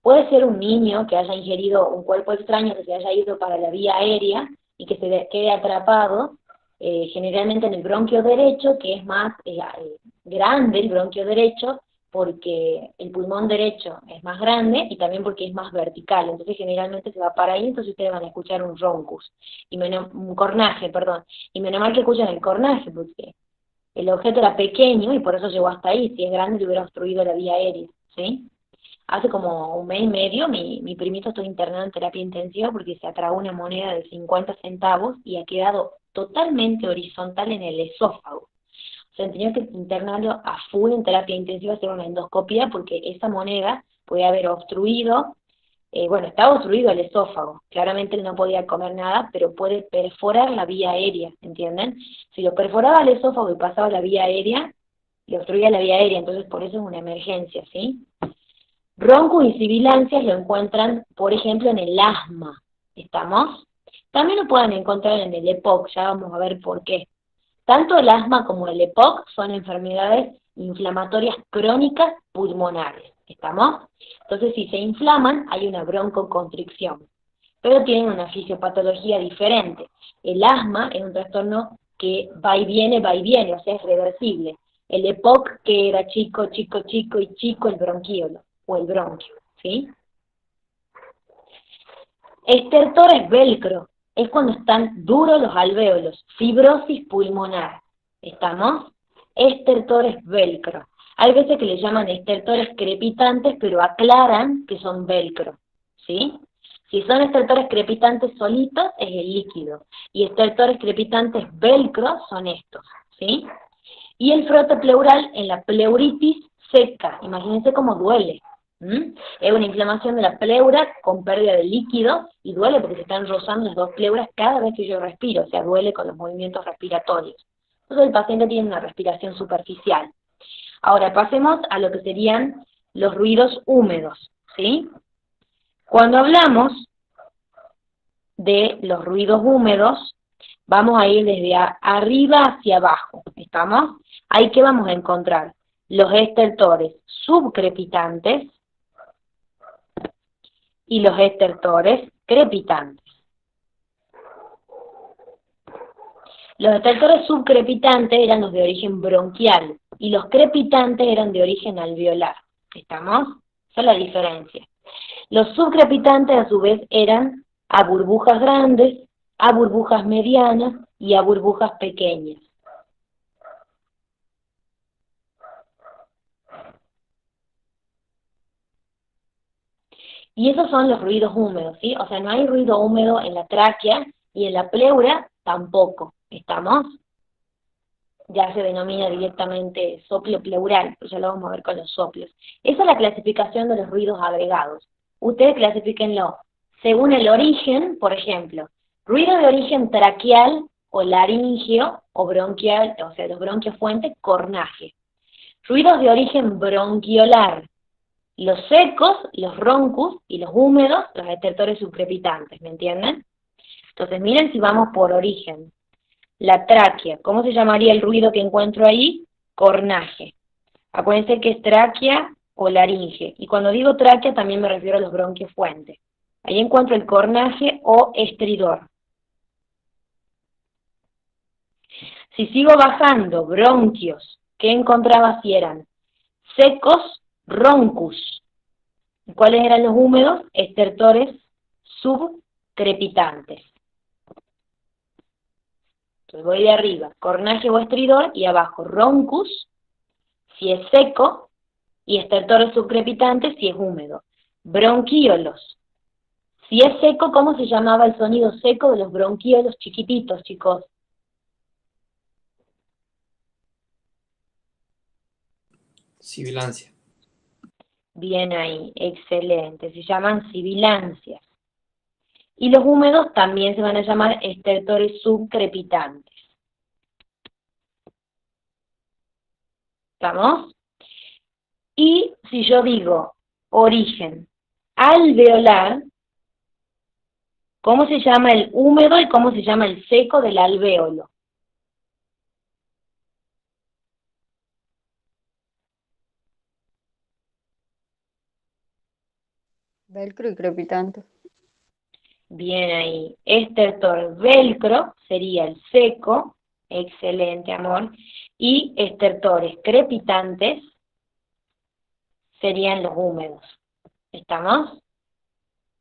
Puede ser un niño que haya ingerido un cuerpo extraño, que se haya ido para la vía aérea y que quede atrapado, generalmente en el bronquio derecho, que es más grande el bronquio derecho, porque el pulmón derecho es más grande y también porque es más vertical, entonces generalmente se va para ahí, entonces ustedes van a escuchar un roncus, un cornaje, perdón, y menos mal que escuchan el cornaje, porque el objeto era pequeño y por eso llegó hasta ahí, si es grande le hubiera obstruido la vía aérea, ¿sí? Hace como un mes y medio mi primito estuvo internado en terapia intensiva porque se atragó una moneda de 50 centavos y ha quedado totalmente horizontal en el esófago. O sea, tenía que internarlo a full en terapia intensiva, hacer una endoscopia porque esa moneda puede haber obstruido, bueno, estaba obstruido el esófago, claramente él no podía comer nada, pero puede perforar la vía aérea, ¿entienden? Si lo perforaba el esófago y pasaba la vía aérea, le obstruía la vía aérea, entonces por eso es una emergencia, ¿sí? Broncos y sibilancias lo encuentran, por ejemplo, en el asma, ¿estamos? También lo pueden encontrar en el EPOC, ya vamos a ver por qué. Tanto el asma como el EPOC son enfermedades inflamatorias crónicas pulmonares, ¿estamos? Entonces, si se inflaman, hay una broncoconstricción, pero tienen una fisiopatología diferente. El asma es un trastorno que va y viene, o sea, es reversible. El EPOC, que era chico, chico, chico y chico el bronquiolo, o el bronquio, ¿sí? Estertor es velcro, es cuando están duros los alvéolos, fibrosis pulmonar, ¿estamos? Estertor es velcro. Hay veces que le llaman estertores crepitantes, pero aclaran que son velcro, ¿sí? Si son estertores crepitantes solitos, es el líquido, y estertores crepitantes velcro son estos, ¿sí? Y el frote pleural en la pleuritis seca, imagínense cómo duele. ¿Mm? Es una inflamación de la pleura con pérdida de líquido y duele porque se están rozando las dos pleuras cada vez que yo respiro, o sea, duele con los movimientos respiratorios. Entonces el paciente tiene una respiración superficial. Ahora pasemos a lo que serían los ruidos húmedos, ¿sí? Cuando hablamos de los ruidos húmedos, vamos a ir desde arriba hacia abajo, ¿estamos? Ahí que vamos a encontrar los estertores subcrepitantes y los estertores crepitantes. Los estertores subcrepitantes eran los de origen bronquial y los crepitantes eran de origen alveolar, ¿estamos? Esa es la diferencia. Los subcrepitantes a su vez eran a burbujas grandes, a burbujas medianas y a burbujas pequeñas. Y esos son los ruidos húmedos, ¿sí? O sea, no hay ruido húmedo en la tráquea y en la pleura tampoco, ¿estamos? Ya se denomina directamente soplo pleural, pero ya lo vamos a ver con los soplos. Esa es la clasificación de los ruidos agregados. Ustedes clasifíquenlo según el origen, por ejemplo, ruido de origen traqueal o laringeo o bronquial, o sea, los bronquios fuentes, cornaje. Ruidos de origen bronquiolar, los secos, los roncus, y los húmedos, los estertores subcrepitantes, ¿me entienden? Entonces miren si vamos por origen. La tráquea, ¿cómo se llamaría el ruido que encuentro ahí? Cornaje. Acuérdense que es tráquea o laringe. Y cuando digo tráquea también me refiero a los bronquios fuentes. Ahí encuentro el cornaje o estridor. Si sigo bajando, bronquios, ¿qué encontraba si eran? Secos, roncus. ¿Y cuáles eran los húmedos? Estertores subcrepitantes. Entonces voy de arriba, cornaje o estridor, y abajo roncus, si es seco, y estertores subcrepitantes si es húmedo. Bronquíolos. Si es seco, ¿cómo se llamaba el sonido seco de los bronquíolos chiquititos, chicos? Sibilancia. Bien ahí, excelente. Se llaman sibilancias. Y los húmedos también se van a llamar estertores subcrepitantes. ¿Estamos? Y si yo digo origen alveolar, ¿cómo se llama el húmedo y cómo se llama el seco del alvéolo? Velcro y crepitante. Bien ahí. Estertor velcro sería el seco. Excelente, amor. Y estertores crepitantes serían los húmedos. ¿Estamos?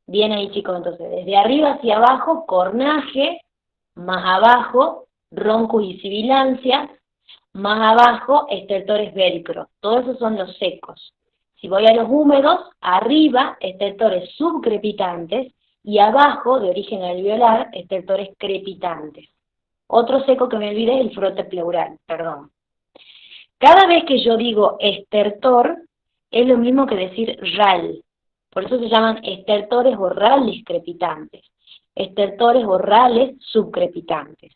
Bien ahí, chicos. Entonces, desde arriba hacia abajo, cornaje. Más abajo, roncus y sibilancias. Más abajo, estertores velcro. Todos esos son los secos. Si voy a los húmedos, arriba, estertores subcrepitantes. Y abajo, de origen alveolar, estertores crepitantes. Otro seco que me olvidé es el frote pleural, perdón. Cada vez que yo digo estertor, es lo mismo que decir ral. Por eso se llaman estertores o rales crepitantes. Estertores o rales subcrepitantes.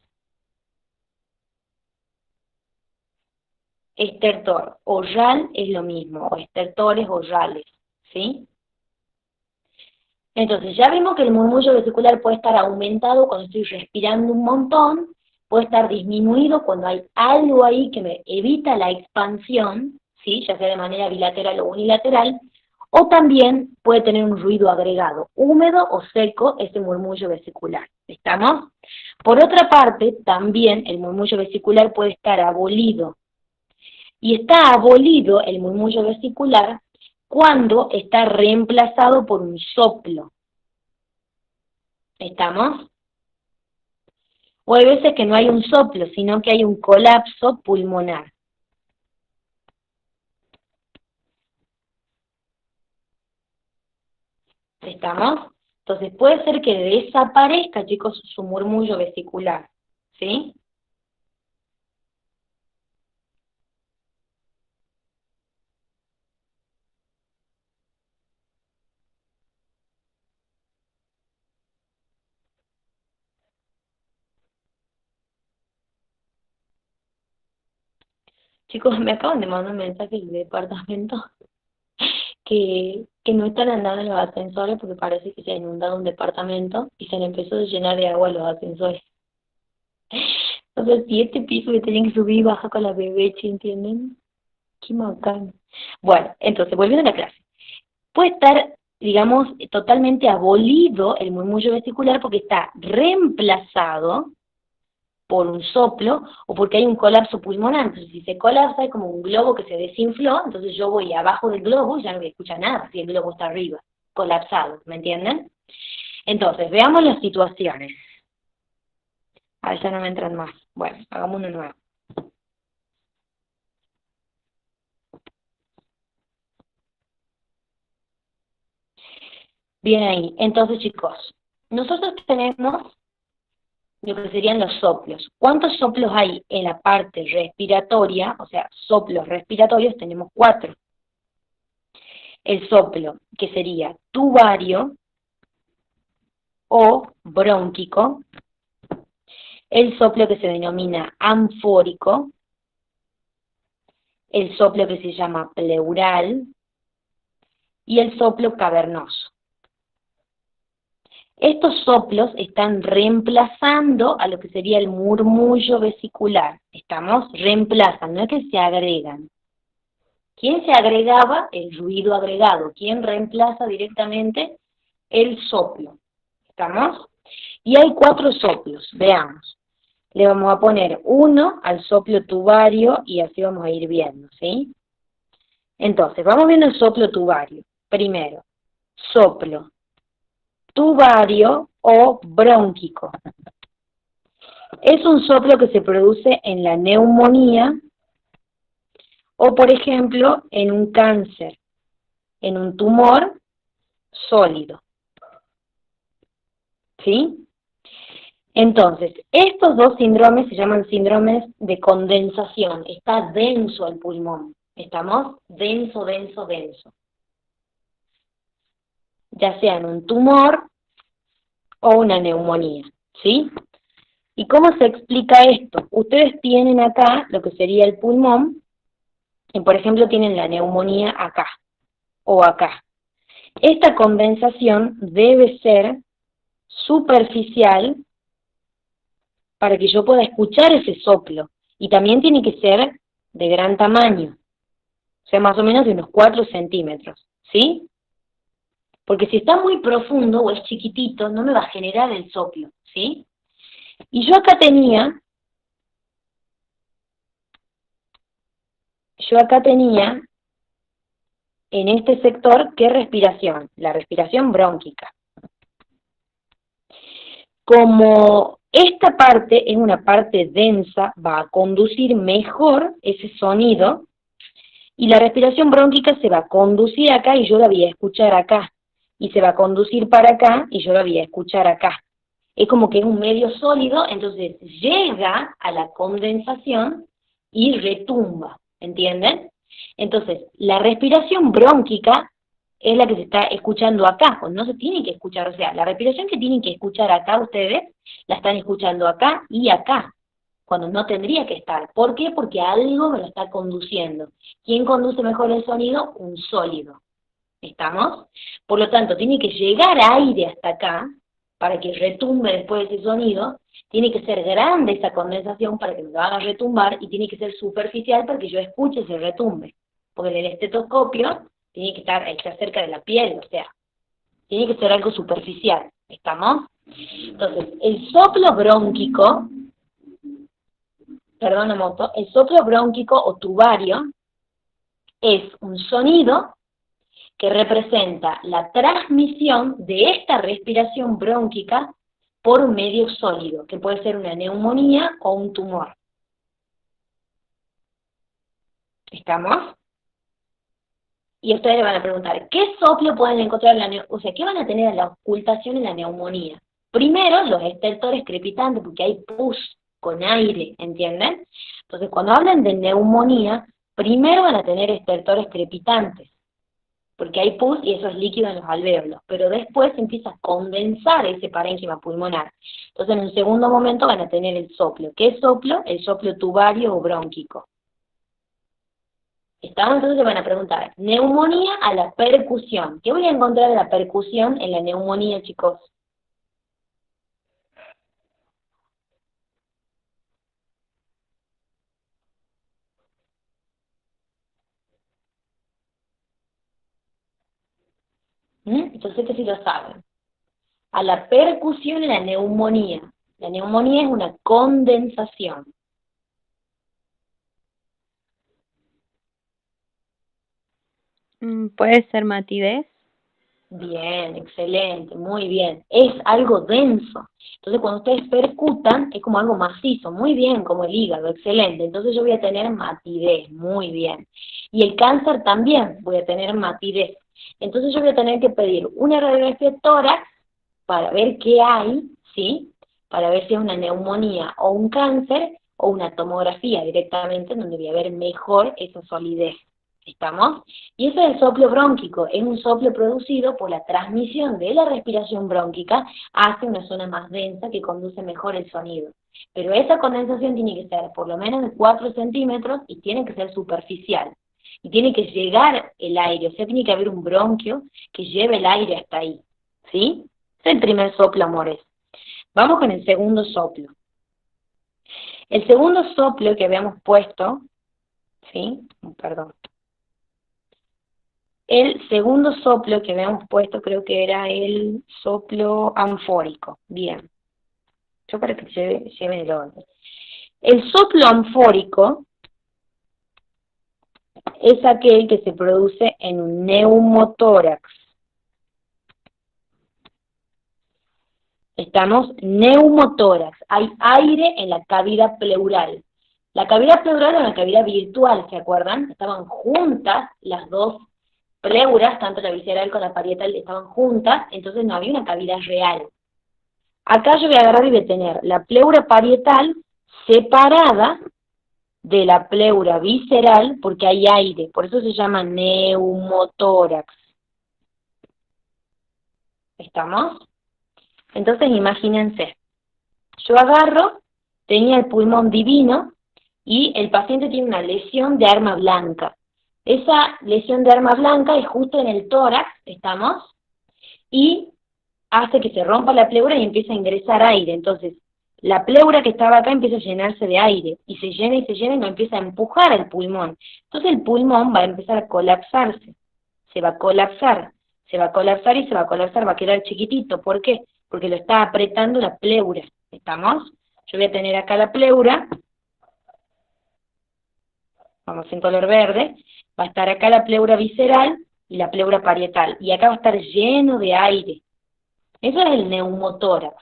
Estertor o ral es lo mismo, o estertores o rales, ¿sí? Entonces, ya vimos que el murmullo vesicular puede estar aumentado cuando estoy respirando un montón, puede estar disminuido cuando hay algo ahí que me evita la expansión, ¿sí? Ya sea de manera bilateral o unilateral, o también puede tener un ruido agregado, húmedo o seco, ese murmullo vesicular. ¿Estamos? Por otra parte, también el murmullo vesicular puede estar abolido. Y está abolido el murmullo vesicular cuando está reemplazado por un soplo. ¿Estamos? O hay veces que no hay un soplo, sino que hay un colapso pulmonar. ¿Estamos? Entonces puede ser que desaparezca, chicos, su murmullo vesicular, ¿sí? Chicos, me acaban de mandar un mensaje del departamento que no están andando los ascensores porque parece que se ha inundado un departamento y se le empezó a llenar de agua los ascensores. Entonces, 7 pisos que tienen que subir y bajar con la bebé, ¿entienden? Qué macán. Bueno, entonces, volviendo a la clase. Puede estar, digamos, totalmente abolido el murmullo vesicular porque está reemplazado por un soplo o porque hay un colapso pulmonar. Entonces, si se colapsa, es como un globo que se desinfló, entonces yo voy abajo del globo y ya no me escucha nada si el globo está arriba, colapsado, ¿me entienden? Entonces, veamos las situaciones. A ver, ya no me entran más. Bueno, hagamos uno nuevo. Bien ahí. Entonces, chicos, nosotros tenemos lo que serían los soplos. ¿Cuántos soplos hay en la parte respiratoria? O sea, soplos respiratorios tenemos 4. El soplo, que sería tubario o brónquico. El soplo que se denomina anfórico. El soplo que se llama pleural. Y el soplo cavernoso. Estos soplos están reemplazando a lo que sería el murmullo vesicular. ¿Estamos? Reemplazan, no es que se agregan. ¿Quién se agregaba? El ruido agregado. ¿Quién reemplaza directamente? El soplo. ¿Estamos? Y hay 4 soplos, veamos. Le vamos a poner 1 al soplo tubario y así vamos a ir viendo, ¿sí? Entonces, vamos viendo el soplo tubario. Primero, soplo tubario o brónquico. Es un soplo que se produce en la neumonía o, por ejemplo, en un cáncer, en un tumor sólido. ¿Sí? Entonces, estos 2 síndromes se llaman síndromes de condensación. Está denso el pulmón. ¿Estamos? Denso, denso, denso. Ya sea en un tumor o una neumonía. ¿Sí? ¿Y cómo se explica esto? Ustedes tienen acá lo que sería el pulmón, y por ejemplo tienen la neumonía acá, o acá. Esta condensación debe ser superficial para que yo pueda escuchar ese soplo, y también tiene que ser de gran tamaño, o sea, más o menos de unos 4 centímetros, ¿sí? Porque si está muy profundo o es chiquitito, no me va a generar el soplo, ¿sí? Y yo acá tenía en este sector, ¿qué respiración? La respiración brónquica. Como esta parte es una parte densa, va a conducir mejor ese sonido, y la respiración brónquica se va a conducir acá y yo la voy a escuchar acá, y se va a conducir para acá y yo la voy a escuchar acá. Es como que es un medio sólido, entonces llega a la condensación y retumba, ¿entienden? Entonces, la respiración brónquica es la que se está escuchando acá, o no se tiene que escuchar, o sea, la respiración que tienen que escuchar acá ustedes, la están escuchando acá y acá, cuando no tendría que estar. ¿Por qué? Porque algo me lo está conduciendo. ¿Quién conduce mejor el sonido? Un sólido. ¿Estamos? Por lo tanto, tiene que llegar aire hasta acá, para que retumbe después ese sonido, tiene que ser grande esa condensación para que me lo haga retumbar, y tiene que ser superficial para que yo escuche ese retumbe. Porque el estetoscopio tiene que estar cerca de la piel, o sea, tiene que ser algo superficial. ¿Estamos? Entonces, el soplo brónquico, perdón, Moto, el soplo brónquico o tubario es un sonido que representa la transmisión de esta respiración brónquica por un medio sólido, que puede ser una neumonía o un tumor. ¿Estamos? Y ustedes le van a preguntar, ¿qué soplo pueden encontrar en la o sea, qué van a tener en la ocultación en la neumonía? Primero, los estertores crepitantes, porque hay pus con aire, ¿entienden? Entonces, cuando hablan de neumonía, primero van a tener estertores crepitantes, porque hay pus y eso es líquido en los alvéolos, pero después se empieza a condensar ese parénquima pulmonar. Entonces, en un segundo momento van a tener el soplo. ¿Qué soplo? El soplo tubario o brónquico. ¿Estamos? Entonces se van a preguntar, neumonía a la percusión. ¿Qué voy a encontrar en la percusión en la neumonía, chicos? Entonces, este sí lo saben. A la percusión en la neumonía. La neumonía es una condensación. Puede ser matidez. Bien, excelente, muy bien. Es algo denso. Entonces, cuando ustedes percutan, es como algo macizo, muy bien, como el hígado, excelente. Entonces yo voy a tener matidez, muy bien. Y el cáncer también voy a tener matidez. Entonces yo voy a tener que pedir una radiografía de tórax para ver qué hay, ¿sí? Para ver si es una neumonía o un cáncer, o una tomografía directamente, donde voy a ver mejor esa solidez. ¿Estamos? Y ese es el soplo brónquico, es un soplo producido por la transmisión de la respiración brónquica hacia una zona más densa que conduce mejor el sonido. Pero esa condensación tiene que ser por lo menos de 4 centímetros y tiene que ser superficial. Y tiene que llegar el aire, o sea, tiene que haber un bronquio que lleve el aire hasta ahí. ¿Sí? Es el primer soplo, amores. Vamos con el segundo soplo. El segundo soplo que habíamos puesto, ¿sí? Perdón. El segundo soplo que habíamos puesto creo que era el soplo anfórico. Bien. Yo para que lleven el orden. El soplo anfórico es aquel que se produce en un neumotórax. Estamos neumotórax. Hay aire en la cavidad pleural. La cavidad pleural era una cavidad virtual, ¿se acuerdan? Estaban juntas las dos pleuras, tanto la visceral como la parietal, estaban juntas, entonces no había una cavidad real. Acá yo voy a agarrar y voy a tener la pleura parietal separada de la pleura visceral porque hay aire, por eso se llama neumotórax. ¿Estamos? Entonces imagínense, yo agarro, tenía el pulmón divino y el paciente tiene una lesión de arma blanca. Esa lesión de arma blanca es justo en el tórax, ¿estamos? Y hace que se rompa la pleura y empieza a ingresar aire. Entonces, la pleura que estaba acá empieza a llenarse de aire, y se llena y lo empieza a empujar al pulmón. Entonces el pulmón va a empezar a colapsarse, se va a colapsar, se va a colapsar y se va a colapsar, va a quedar chiquitito. ¿Por qué? Porque lo está apretando la pleura. ¿Estamos? Yo voy a tener acá la pleura, vamos en color verde, va a estar acá la pleura visceral y la pleura parietal, y acá va a estar lleno de aire. Eso es el neumotórax,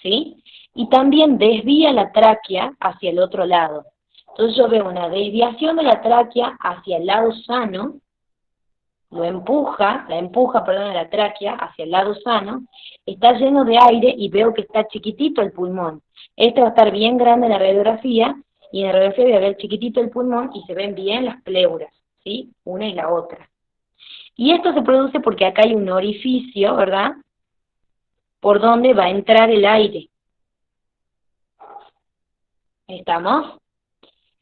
¿sí? Y también desvía la tráquea hacia el otro lado. Entonces yo veo una desviación de la tráquea hacia el lado sano, la empuja, perdón, la tráquea hacia el lado sano, está lleno de aire y veo que está chiquitito el pulmón. Este va a estar bien grande en la radiografía, y en la radiografía voy a ver chiquitito el pulmón y se ven bien las pleuras, ¿sí? Una y la otra. Y esto se produce porque acá hay un orificio, ¿verdad?, por donde va a entrar el aire. ¿Estamos?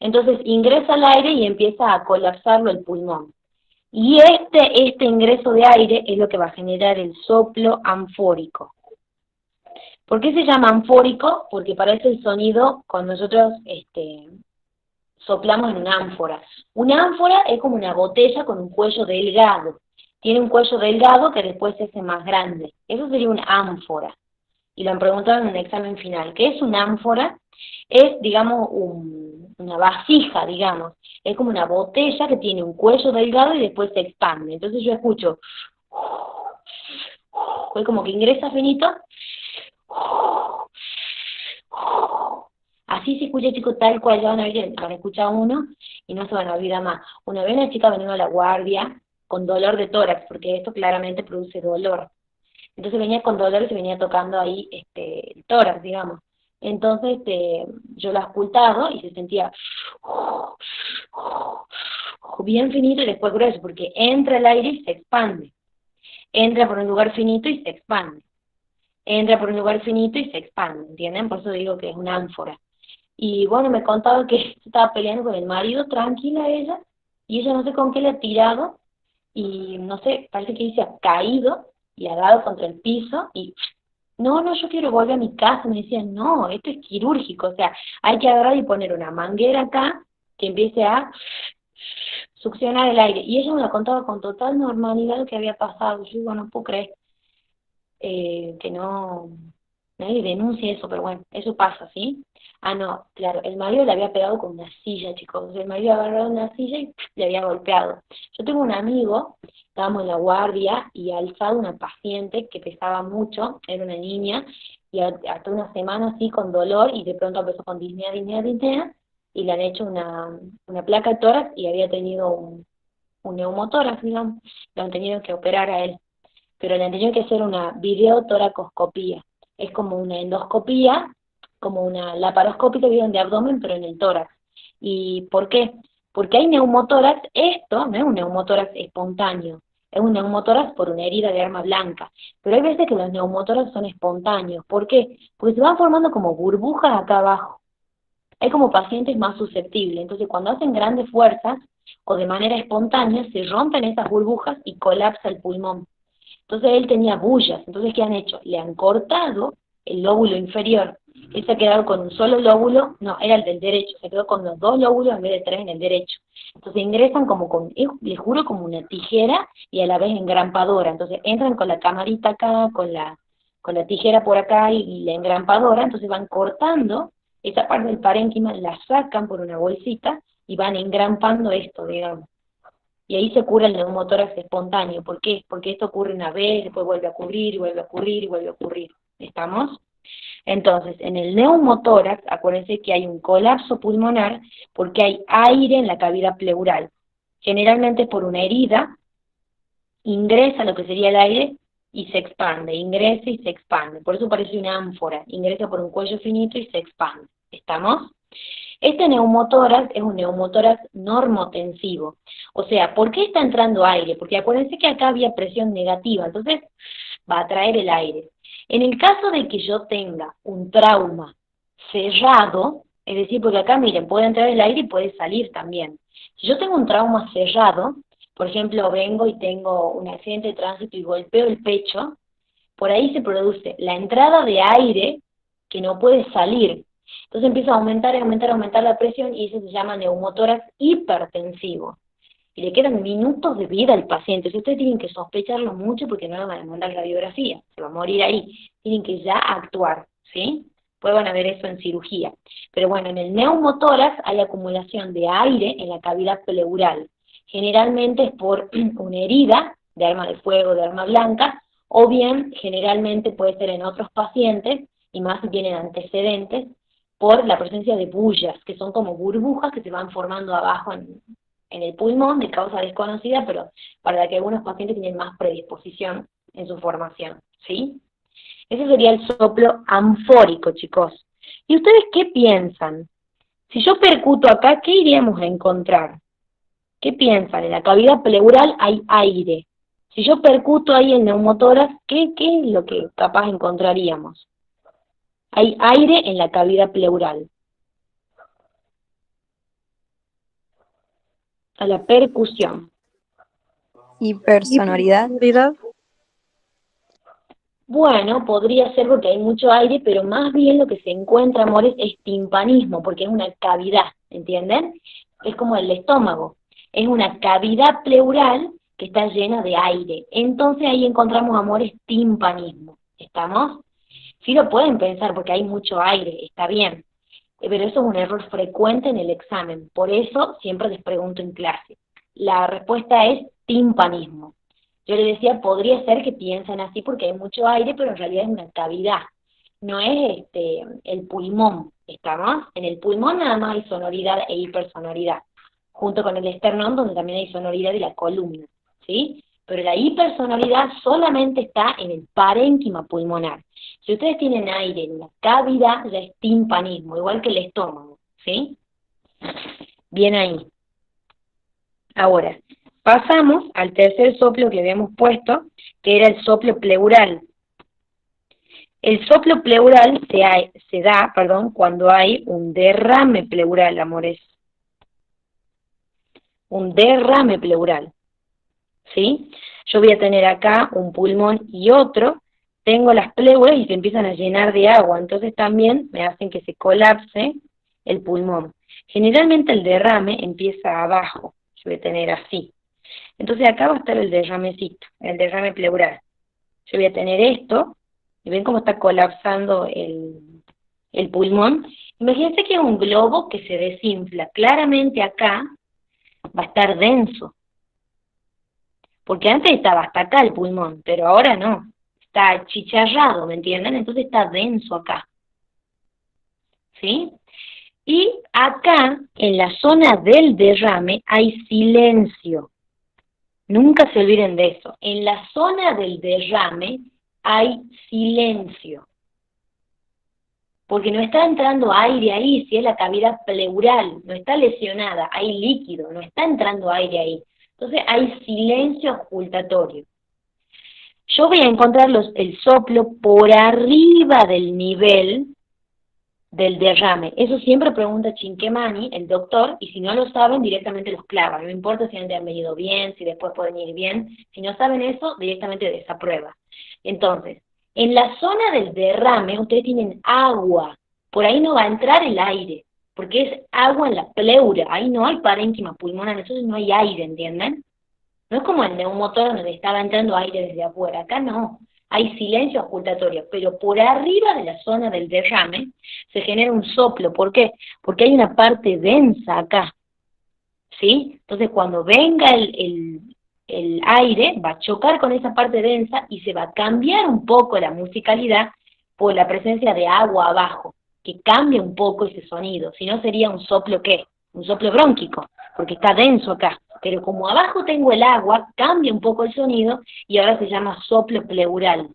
Entonces ingresa el aire y empieza a colapsarlo el pulmón. Y este ingreso de aire es lo que va a generar el soplo anfórico. ¿Por qué se llama anfórico? Porque parece el sonido cuando nosotros soplamos en una ánfora. Una ánfora es como una botella con un cuello delgado. Tiene un cuello delgado que después se hace más grande. Eso sería una ánfora. Y lo han preguntado en un examen final. ¿Qué es una ánfora? Es, digamos, una vasija, digamos. Es como una botella que tiene un cuello delgado y después se expande. Entonces yo escucho, es como que ingresa finito. Así se escucha, chicos, tal cual. Ya van a escuchar uno y no se van a olvidar más. Una vez una chica venía a la guardia con dolor de tórax, porque esto claramente produce dolor. Entonces venía con dolor y se venía tocando ahí el tórax, digamos. Entonces yo la he ocultado y se sentía bien finito y después grueso, porque entra el aire y se expande. Entra por un lugar finito y se expande. Entra por un lugar finito y se expande, ¿entienden? Por eso digo que es una ánfora. Y bueno, me contaba que estaba peleando con el marido, tranquila ella, y ella no sé con qué le ha tirado, y no sé, parece que se ha caído y ha dado contra el piso, y no, yo quiero volver a mi casa. Me decían, no, esto es quirúrgico, o sea, hay que agarrar y poner una manguera acá que empiece a succionar el aire. Y ella me lo contaba con total normalidad lo que había pasado. Yo digo, no puedo creer que no, nadie denuncia eso, pero bueno, eso pasa, ¿sí? Ah, no, claro, el marido le había pegado con una silla, chicos. El marido había agarrado una silla y le había golpeado. Yo tengo un amigo, estábamos en la guardia y ha alzado una paciente que pesaba mucho, era una niña, y hasta una semana así con dolor, y de pronto empezó con disnea, y le han hecho una placa de tórax y había tenido un neumotórax, digamos. Lo han tenido que operar a él, pero le han tenido que hacer una videotoracoscopía. Es como una endoscopía, como una laparoscópica de abdomen, pero en el tórax. ¿Y por qué? Porque hay neumotórax. Esto no es un neumotórax espontáneo, es un neumotórax por una herida de arma blanca. Pero hay veces que los neumotórax son espontáneos. ¿Por qué? Porque se van formando como burbujas acá abajo. Hay como pacientes más susceptibles. Entonces, cuando hacen grandes fuerzas o de manera espontánea, se rompen esas burbujas y colapsa el pulmón. Entonces él tenía bullas. Entonces, ¿qué han hecho? Le han cortado el lóbulo inferior. Él se ha quedado con un solo lóbulo, no, era el del derecho, se quedó con los dos lóbulos en vez de tres en el derecho. Entonces ingresan como con, les juro, como una tijera y a la vez engrampadora. Entonces entran con la camarita acá, con la tijera por acá y la engrampadora. Entonces van cortando esa parte del parénquima, la sacan por una bolsita y van engrampando esto, digamos. Y ahí se cura el neumotórax espontáneo. ¿Por qué? Porque esto ocurre una vez, después vuelve a ocurrir, y vuelve a ocurrir, y vuelve a ocurrir. ¿Estamos? Entonces, en el neumotórax, acuérdense que hay un colapso pulmonar porque hay aire en la cavidad pleural. Generalmente por una herida, ingresa lo que sería el aire y se expande, ingresa y se expande. Por eso parece una ánfora, ingresa por un cuello finito y se expande. ¿Estamos? Este neumotórax es un neumotórax normotensivo. O sea, ¿por qué está entrando aire? Porque acuérdense que acá había presión negativa, entonces va a traer el aire. En el caso de que yo tenga un trauma cerrado, es decir, porque acá, miren, puede entrar el aire y puede salir también. Si yo tengo un trauma cerrado, por ejemplo, vengo y tengo un accidente de tránsito y golpeo el pecho, por ahí se produce la entrada de aire que no puede salir. Entonces empieza a aumentar y aumentar, aumentar la presión y eso se llama neumotórax hipertensivo. y le quedan minutos de vida al paciente. Si ustedes tienen que sospecharlo mucho porque no le van a mandar radiografía, se va a morir ahí. Tienen que ya actuar, ¿sí? Pueden ver eso en cirugía. Pero bueno, en el neumotórax hay acumulación de aire en la cavidad pleural. Generalmente es por una herida de arma de fuego, de arma blanca, o bien generalmente puede ser en otros pacientes, y más si tienen antecedentes, por la presencia de bullas, que son como burbujas que se van formando abajo en el pulmón de causa desconocida, pero para la que algunos pacientes tienen más predisposición en su formación, ¿sí? Ese sería el soplo anfórico, chicos. ¿Y ustedes qué piensan? Si yo percuto acá, ¿qué iríamos a encontrar? ¿Qué piensan? En la cavidad pleural hay aire. Si yo percuto ahí el neumotórax, ¿qué es lo que capaz encontraríamos? Hay aire en la cavidad pleural. A la percusión. Hipersonoridad. Bueno, podría ser porque hay mucho aire, pero más bien lo que se encuentra, amores, es timpanismo, porque es una cavidad, ¿entienden? Es como el estómago, es una cavidad pleural que está llena de aire. Entonces ahí encontramos, amores, timpanismo, ¿estamos? Sí lo pueden pensar porque hay mucho aire, está bien, pero eso es un error frecuente en el examen, por eso siempre les pregunto en clase. La respuesta es timpanismo. Yo les decía, podría ser que piensan así porque hay mucho aire, pero en realidad es una cavidad. No es el pulmón, ¿estamos? En el pulmón nada más hay sonoridad e hipersonoridad, junto con el esternón donde también hay sonoridad y la columna, ¿sí? Pero la hipersonoridad solamente está en el parénquima pulmonar. Si ustedes tienen aire en la cavidad, ya es timpanismo, igual que el estómago, ¿sí? Bien ahí. Ahora, pasamos al tercer soplo que habíamos puesto, que era el soplo pleural. El soplo pleural se da cuando hay un derrame pleural, amores. Un derrame pleural, ¿sí? Yo voy a tener acá un pulmón y otro, tengo las pleuras y se empiezan a llenar de agua, entonces también me hacen que se colapse el pulmón. Generalmente el derrame empieza abajo, yo voy a tener así. Entonces acá va a estar el derramecito, el derrame pleural. Yo voy a tener esto, y ven cómo está colapsando el pulmón. Imagínense que es un globo que se desinfla. Claramente acá va a estar denso, porque antes estaba hasta acá el pulmón, pero ahora no. Está achicharrado, ¿me entienden? Entonces está denso acá, ¿sí? Y acá, en la zona del derrame, hay silencio. Nunca se olviden de eso. En la zona del derrame hay silencio, porque no está entrando aire ahí, si es la cavidad pleural, no está lesionada, hay líquido, no está entrando aire ahí. Entonces hay silencio ocultatorio. Yo voy a encontrar el soplo por arriba del nivel del derrame. Eso siempre pregunta Chinquemani, el doctor, y si no lo saben, directamente los clavan. No importa si han venido bien, si después pueden ir bien. Si no saben eso, directamente desaprueba. Entonces, en la zona del derrame, ustedes tienen agua. Por ahí no va a entrar el aire, porque es agua en la pleura. Ahí no hay parénquima pulmonar, entonces no hay aire, ¿entienden? No es como el neumotor donde estaba entrando aire desde afuera. Acá no. Hay silencio ocultatorio, pero por arriba de la zona del derrame se genera un soplo. ¿Por qué? Porque hay una parte densa acá, ¿sí? Entonces cuando venga el aire va a chocar con esa parte densa y se va a cambiar un poco la musicalidad por la presencia de agua abajo, que cambia un poco ese sonido. Si no sería un soplo, ¿qué? Un soplo brónquico, porque está denso acá. Pero como abajo tengo el agua, cambia un poco el sonido y ahora se llama soplo pleural.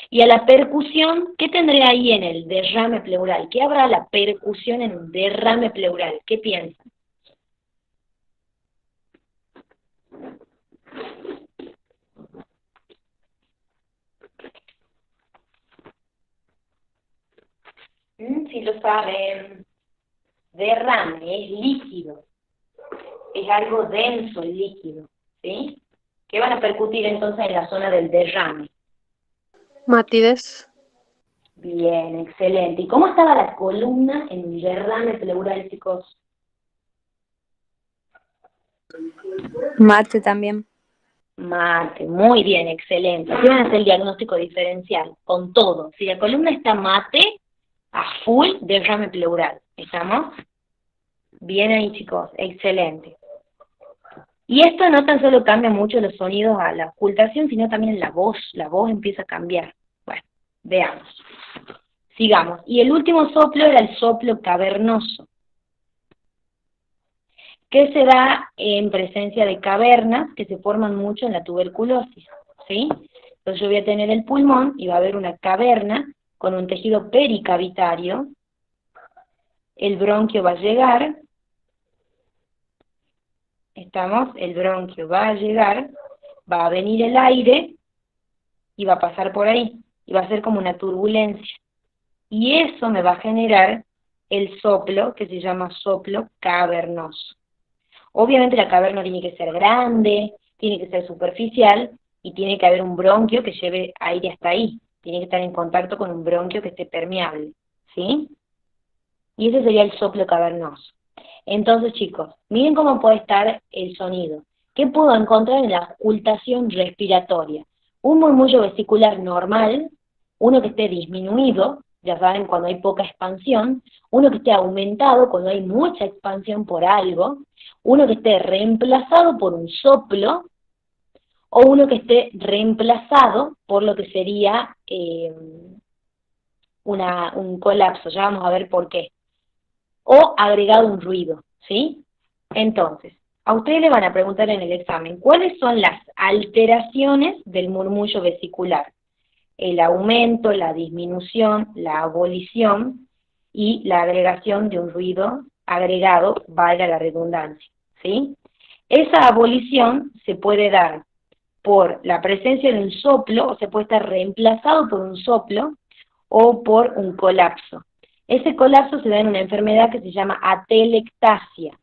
Y a la percusión, ¿qué tendré ahí en el derrame pleural? ¿Qué habrá la percusión en un derrame pleural? ¿Qué piensan? Si lo saben, derrame es líquido, es algo denso el líquido, ¿sí? ¿Qué van a percutir entonces en la zona del derrame? Matidez. Bien, excelente. ¿Y cómo estaba la columna en el derrame pleural, chicos? Mate también. Mate, muy bien, excelente. Así van a hacer el diagnóstico diferencial, con todo. Si la columna está mate, a full, derrame pleural. ¿Estamos? Bien ahí, chicos, excelente. Y esto no tan solo cambia mucho los sonidos a la ocultación, sino también la voz empieza a cambiar. Bueno, veamos. Sigamos. Y el último soplo era el soplo cavernoso, que se da en presencia de cavernas que se forman mucho en la tuberculosis, ¿sí? Entonces yo voy a tener el pulmón y va a haber una caverna con un tejido pericavitario, el bronquio va a llegar, el bronquio va a llegar, va a venir el aire y va a pasar por ahí, y va a ser como una turbulencia. Y eso me va a generar el soplo que se llama soplo cavernoso. Obviamente la caverna tiene que ser grande, tiene que ser superficial y tiene que haber un bronquio que lleve aire hasta ahí. Tiene que estar en contacto con un bronquio que esté permeable, ¿sí? Y ese sería el soplo cavernoso. Entonces, chicos, miren cómo puede estar el sonido. ¿Qué puedo encontrar en la ocultación respiratoria? Un murmullo vesicular normal, uno que esté disminuido, ya saben, cuando hay poca expansión, uno que esté aumentado cuando hay mucha expansión por algo, uno que esté reemplazado por un soplo, o uno que esté reemplazado por lo que sería un colapso, ya vamos a ver por qué, o agregado un ruido, ¿sí? Entonces, a ustedes le van a preguntar en el examen, ¿cuáles son las alteraciones del murmullo vesicular? El aumento, la disminución, la abolición y la agregación de un ruido agregado, valga la redundancia, ¿sí? Esa abolición se puede dar por la presencia de un soplo, o se puede estar reemplazado por un soplo, o por un colapso. Ese colapso se da en una enfermedad que se llama atelectasia.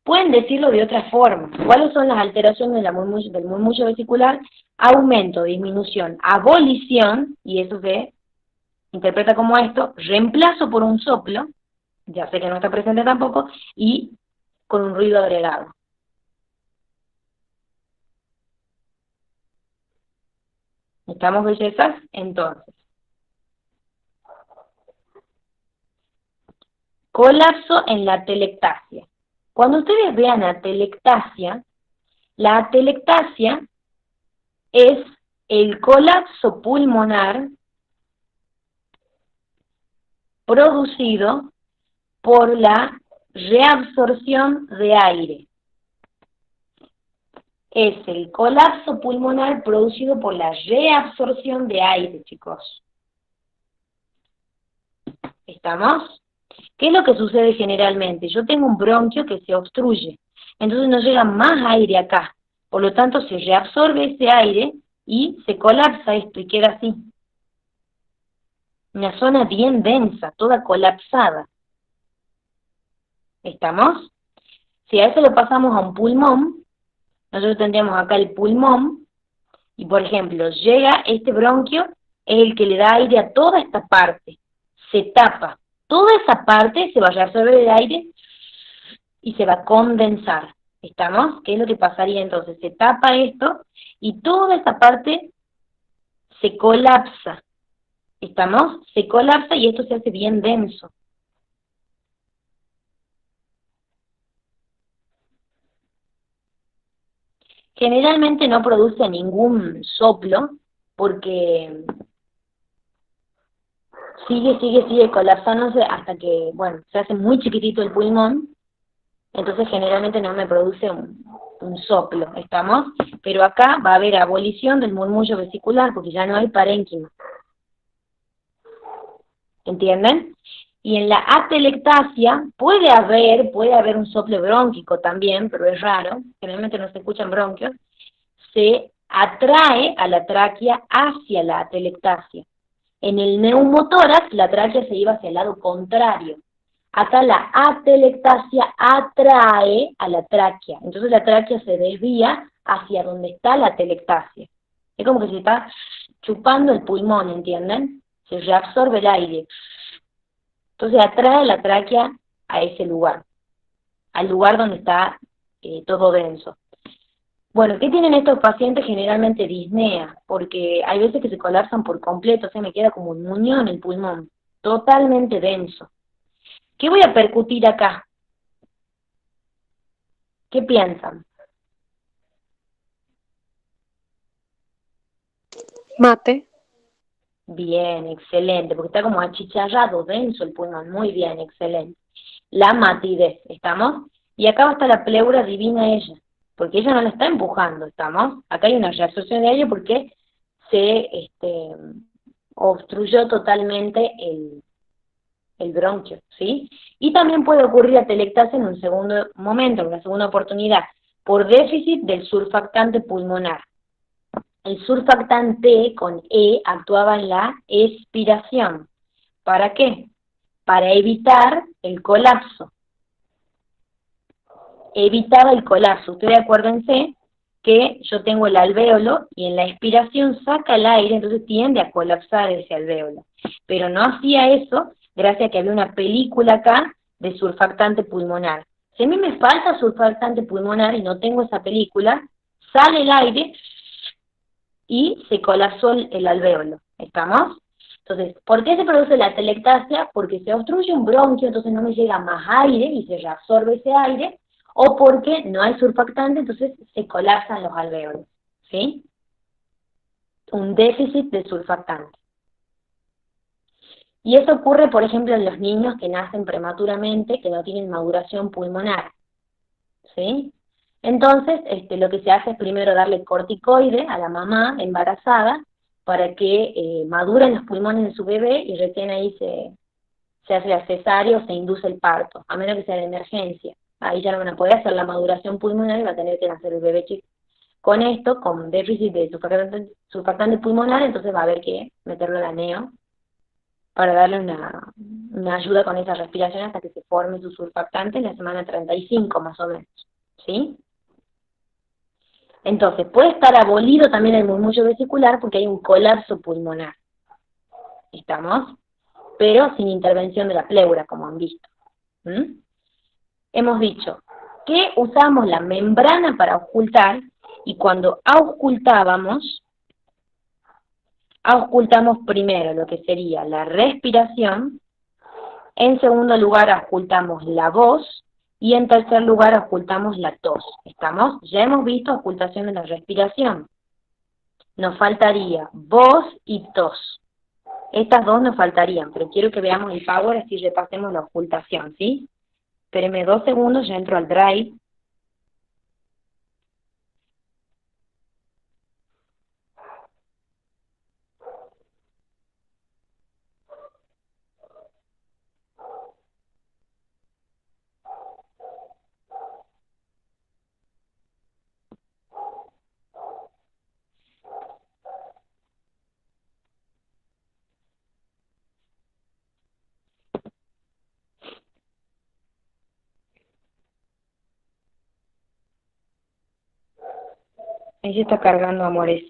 Pueden decirlo de otra forma. ¿Cuáles son las alteraciones del murmullo vesicular? Aumento, disminución, abolición, y eso se interpreta como esto, reemplazo por un soplo, ya sé que no está presente tampoco, y con un ruido agregado. ¿Estamos, bellezas? Entonces, colapso en la atelectasia. Cuando ustedes vean atelectasia, la atelectasia es el colapso pulmonar producido por la reabsorción de aire. Es el colapso pulmonar producido por la reabsorción de aire, chicos. ¿Estamos? ¿Qué es lo que sucede generalmente? Yo tengo un bronquio que se obstruye, entonces no llega más aire acá, por lo tanto se reabsorbe ese aire y se colapsa esto y queda así. Una zona bien densa, toda colapsada. ¿Estamos? Si a eso lo pasamos a un pulmón, nosotros tendríamos acá el pulmón, y por ejemplo, llega este bronquio, es el que le da aire a toda esta parte, se tapa, toda esa parte se va a reabsorber el aire y se va a condensar. ¿Estamos? ¿Qué es lo que pasaría entonces? Se tapa esto y toda esta parte se colapsa. ¿Estamos? Se colapsa y esto se hace bien denso. Generalmente no produce ningún soplo porque sigue colapsándose hasta que, bueno, se hace muy chiquitito el pulmón, entonces generalmente no me produce un soplo, ¿estamos? Pero acá va a haber abolición del murmullo vesicular porque ya no hay parénquima. ¿Entienden? Y en la atelectasia puede haber un soplo brónquico también, pero es raro, generalmente no se escuchan bronquios, se atrae a la tráquea hacia la atelectasia. En el neumotórax la tráquea se iba hacia el lado contrario. Acá la atelectasia atrae a la tráquea, entonces la tráquea se desvía hacia donde está la atelectasia. Es como que se está chupando el pulmón, ¿entienden? Se reabsorbe el aire. Entonces atrae la tráquea a ese lugar. al lugar donde está todo denso. Bueno, ¿qué tienen estos pacientes? Generalmente disnea, porque hay veces que se colapsan por completo, o sea, me queda como un muñón en el pulmón, totalmente denso. ¿Qué voy a percutir acá? ¿Qué piensan? Mate. Bien, excelente, porque está como achicharrado, denso el pulmón, muy bien, excelente. La matidez, ¿estamos? Y acá va a estar la pleura divina ella, porque ella no la está empujando, ¿estamos? Acá hay una reabsorción de aire porque se obstruyó totalmente el bronquio, ¿sí? Y también puede ocurrir atelectasia en un segundo momento, en una segunda oportunidad, por déficit del surfactante pulmonar. El surfactante con E actuaba en la expiración. ¿Para qué? Para evitar el colapso. Evitaba el colapso. Ustedes acuérdense que yo tengo el alvéolo y en la expiración saca el aire, entonces tiende a colapsar ese alvéolo. Pero no hacía eso gracias a que había una película acá de surfactante pulmonar. Si a mí me falta surfactante pulmonar y no tengo esa película, sale el aire y se colapsó el alvéolo. ¿Estamos? Entonces, ¿por qué se produce la atelectasia? Porque se obstruye un bronquio, entonces no me llega más aire y se reabsorbe ese aire, o porque no hay surfactante, entonces se colapsan los alvéolos. ¿Sí? Un déficit de surfactante. Y eso ocurre, por ejemplo, en los niños que nacen prematuramente, que no tienen maduración pulmonar. ¿Sí? Entonces, lo que se hace es primero darle corticoide a la mamá embarazada para que maduren los pulmones de su bebé y recién ahí se hace la cesárea o se induce el parto, a menos que sea de emergencia. Ahí ya no van a poder hacer la maduración pulmonar y va a tener que nacer el bebé chico. Con esto, con déficit de surfactante pulmonar, entonces va a haber que meterlo al aneo para darle una ayuda con esa respiración hasta que se forme su surfactante en la semana 35 más o menos. ¿Sí? Entonces, puede estar abolido también el murmullo vesicular porque hay un colapso pulmonar. ¿Estamos? Pero sin intervención de la pleura, como han visto. ¿Mm? Hemos dicho que usábamos la membrana para auscultar y cuando auscultamos primero lo que sería la respiración, en segundo lugar auscultamos la voz y en tercer lugar auscultamos la tos. ¿Estamos? Ya hemos visto auscultación de la respiración. Nos faltaría voz y tos. Estas dos nos faltarían, pero quiero que veamos el Power, así repasemos la ocultación, ¿sí? Espérenme 2 segundos, ya entro al Drive. Ahí se está cargando, amores.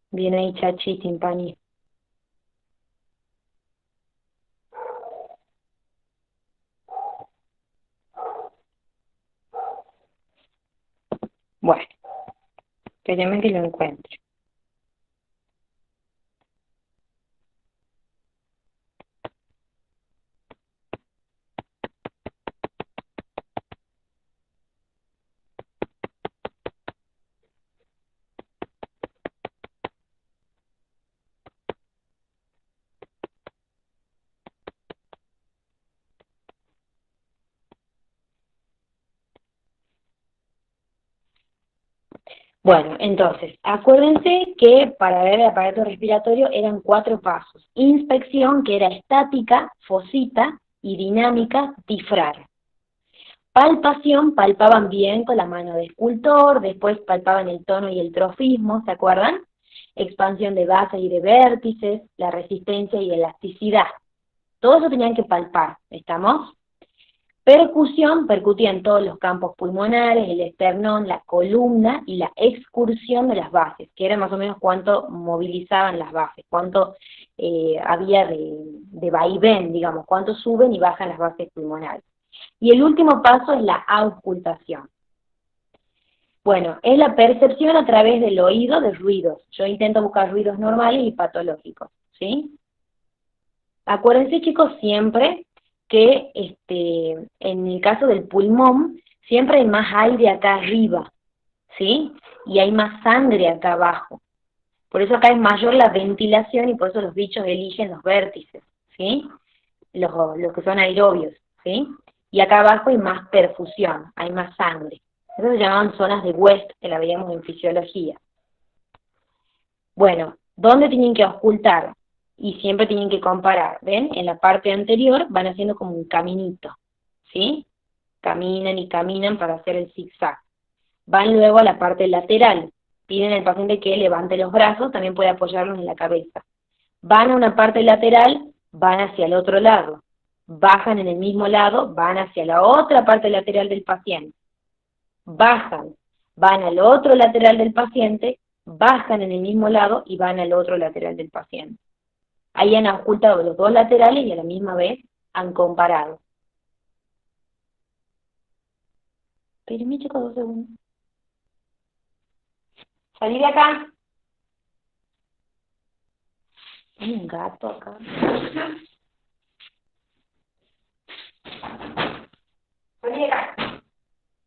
Viene ahí Chachi, Timpani. Bueno, espérenme que lo encuentre. Bueno, entonces, acuérdense que para ver el aparato respiratorio eran 4 pasos. Inspección, que era estática, fosita, y dinámica, disfrar. Palpación, palpaban bien con la mano de escultor, después palpaban el tono y el trofismo, ¿se acuerdan? Expansión de bases y de vértices, la resistencia y elasticidad. Todo eso tenían que palpar, ¿estamos? Percusión, percutía en todos los campos pulmonares, el esternón, la columna y la excursión de las bases, que era más o menos cuánto movilizaban las bases, cuánto había de vaivén, digamos, cuánto suben y bajan las bases pulmonares. Y el último paso es la auscultación. Bueno, es la percepción a través del oído de ruidos. Yo intento buscar ruidos normales y patológicos, ¿sí? Acuérdense, chicos, siempre que en el caso del pulmón, siempre hay más aire acá arriba, ¿sí? Y hay más sangre acá abajo. Por eso acá es mayor la ventilación y por eso los bichos eligen los vértices, ¿sí? Los que son aerobios, ¿sí? Y acá abajo hay más perfusión, hay más sangre. Eso se llamaban zonas de West, que la veíamos en fisiología. Bueno, ¿dónde tienen que auscultar? Y siempre tienen que comparar, ¿ven? En la parte anterior van haciendo como un caminito, ¿sí? Caminan y caminan para hacer el zigzag. Van luego a la parte lateral, piden al paciente que levante los brazos, también puede apoyarlos en la cabeza. Van a una parte lateral, van hacia el otro lado. Bajan en el mismo lado, van hacia la otra parte lateral del paciente. Bajan, van al otro lateral del paciente, bajan en el mismo lado y van al otro lateral del paciente. Ahí han auscultado los dos laterales y a la misma vez han comparado. Espérenme, chicos, 2 segundos. Salí de acá. Hay un gato acá. Salí de acá.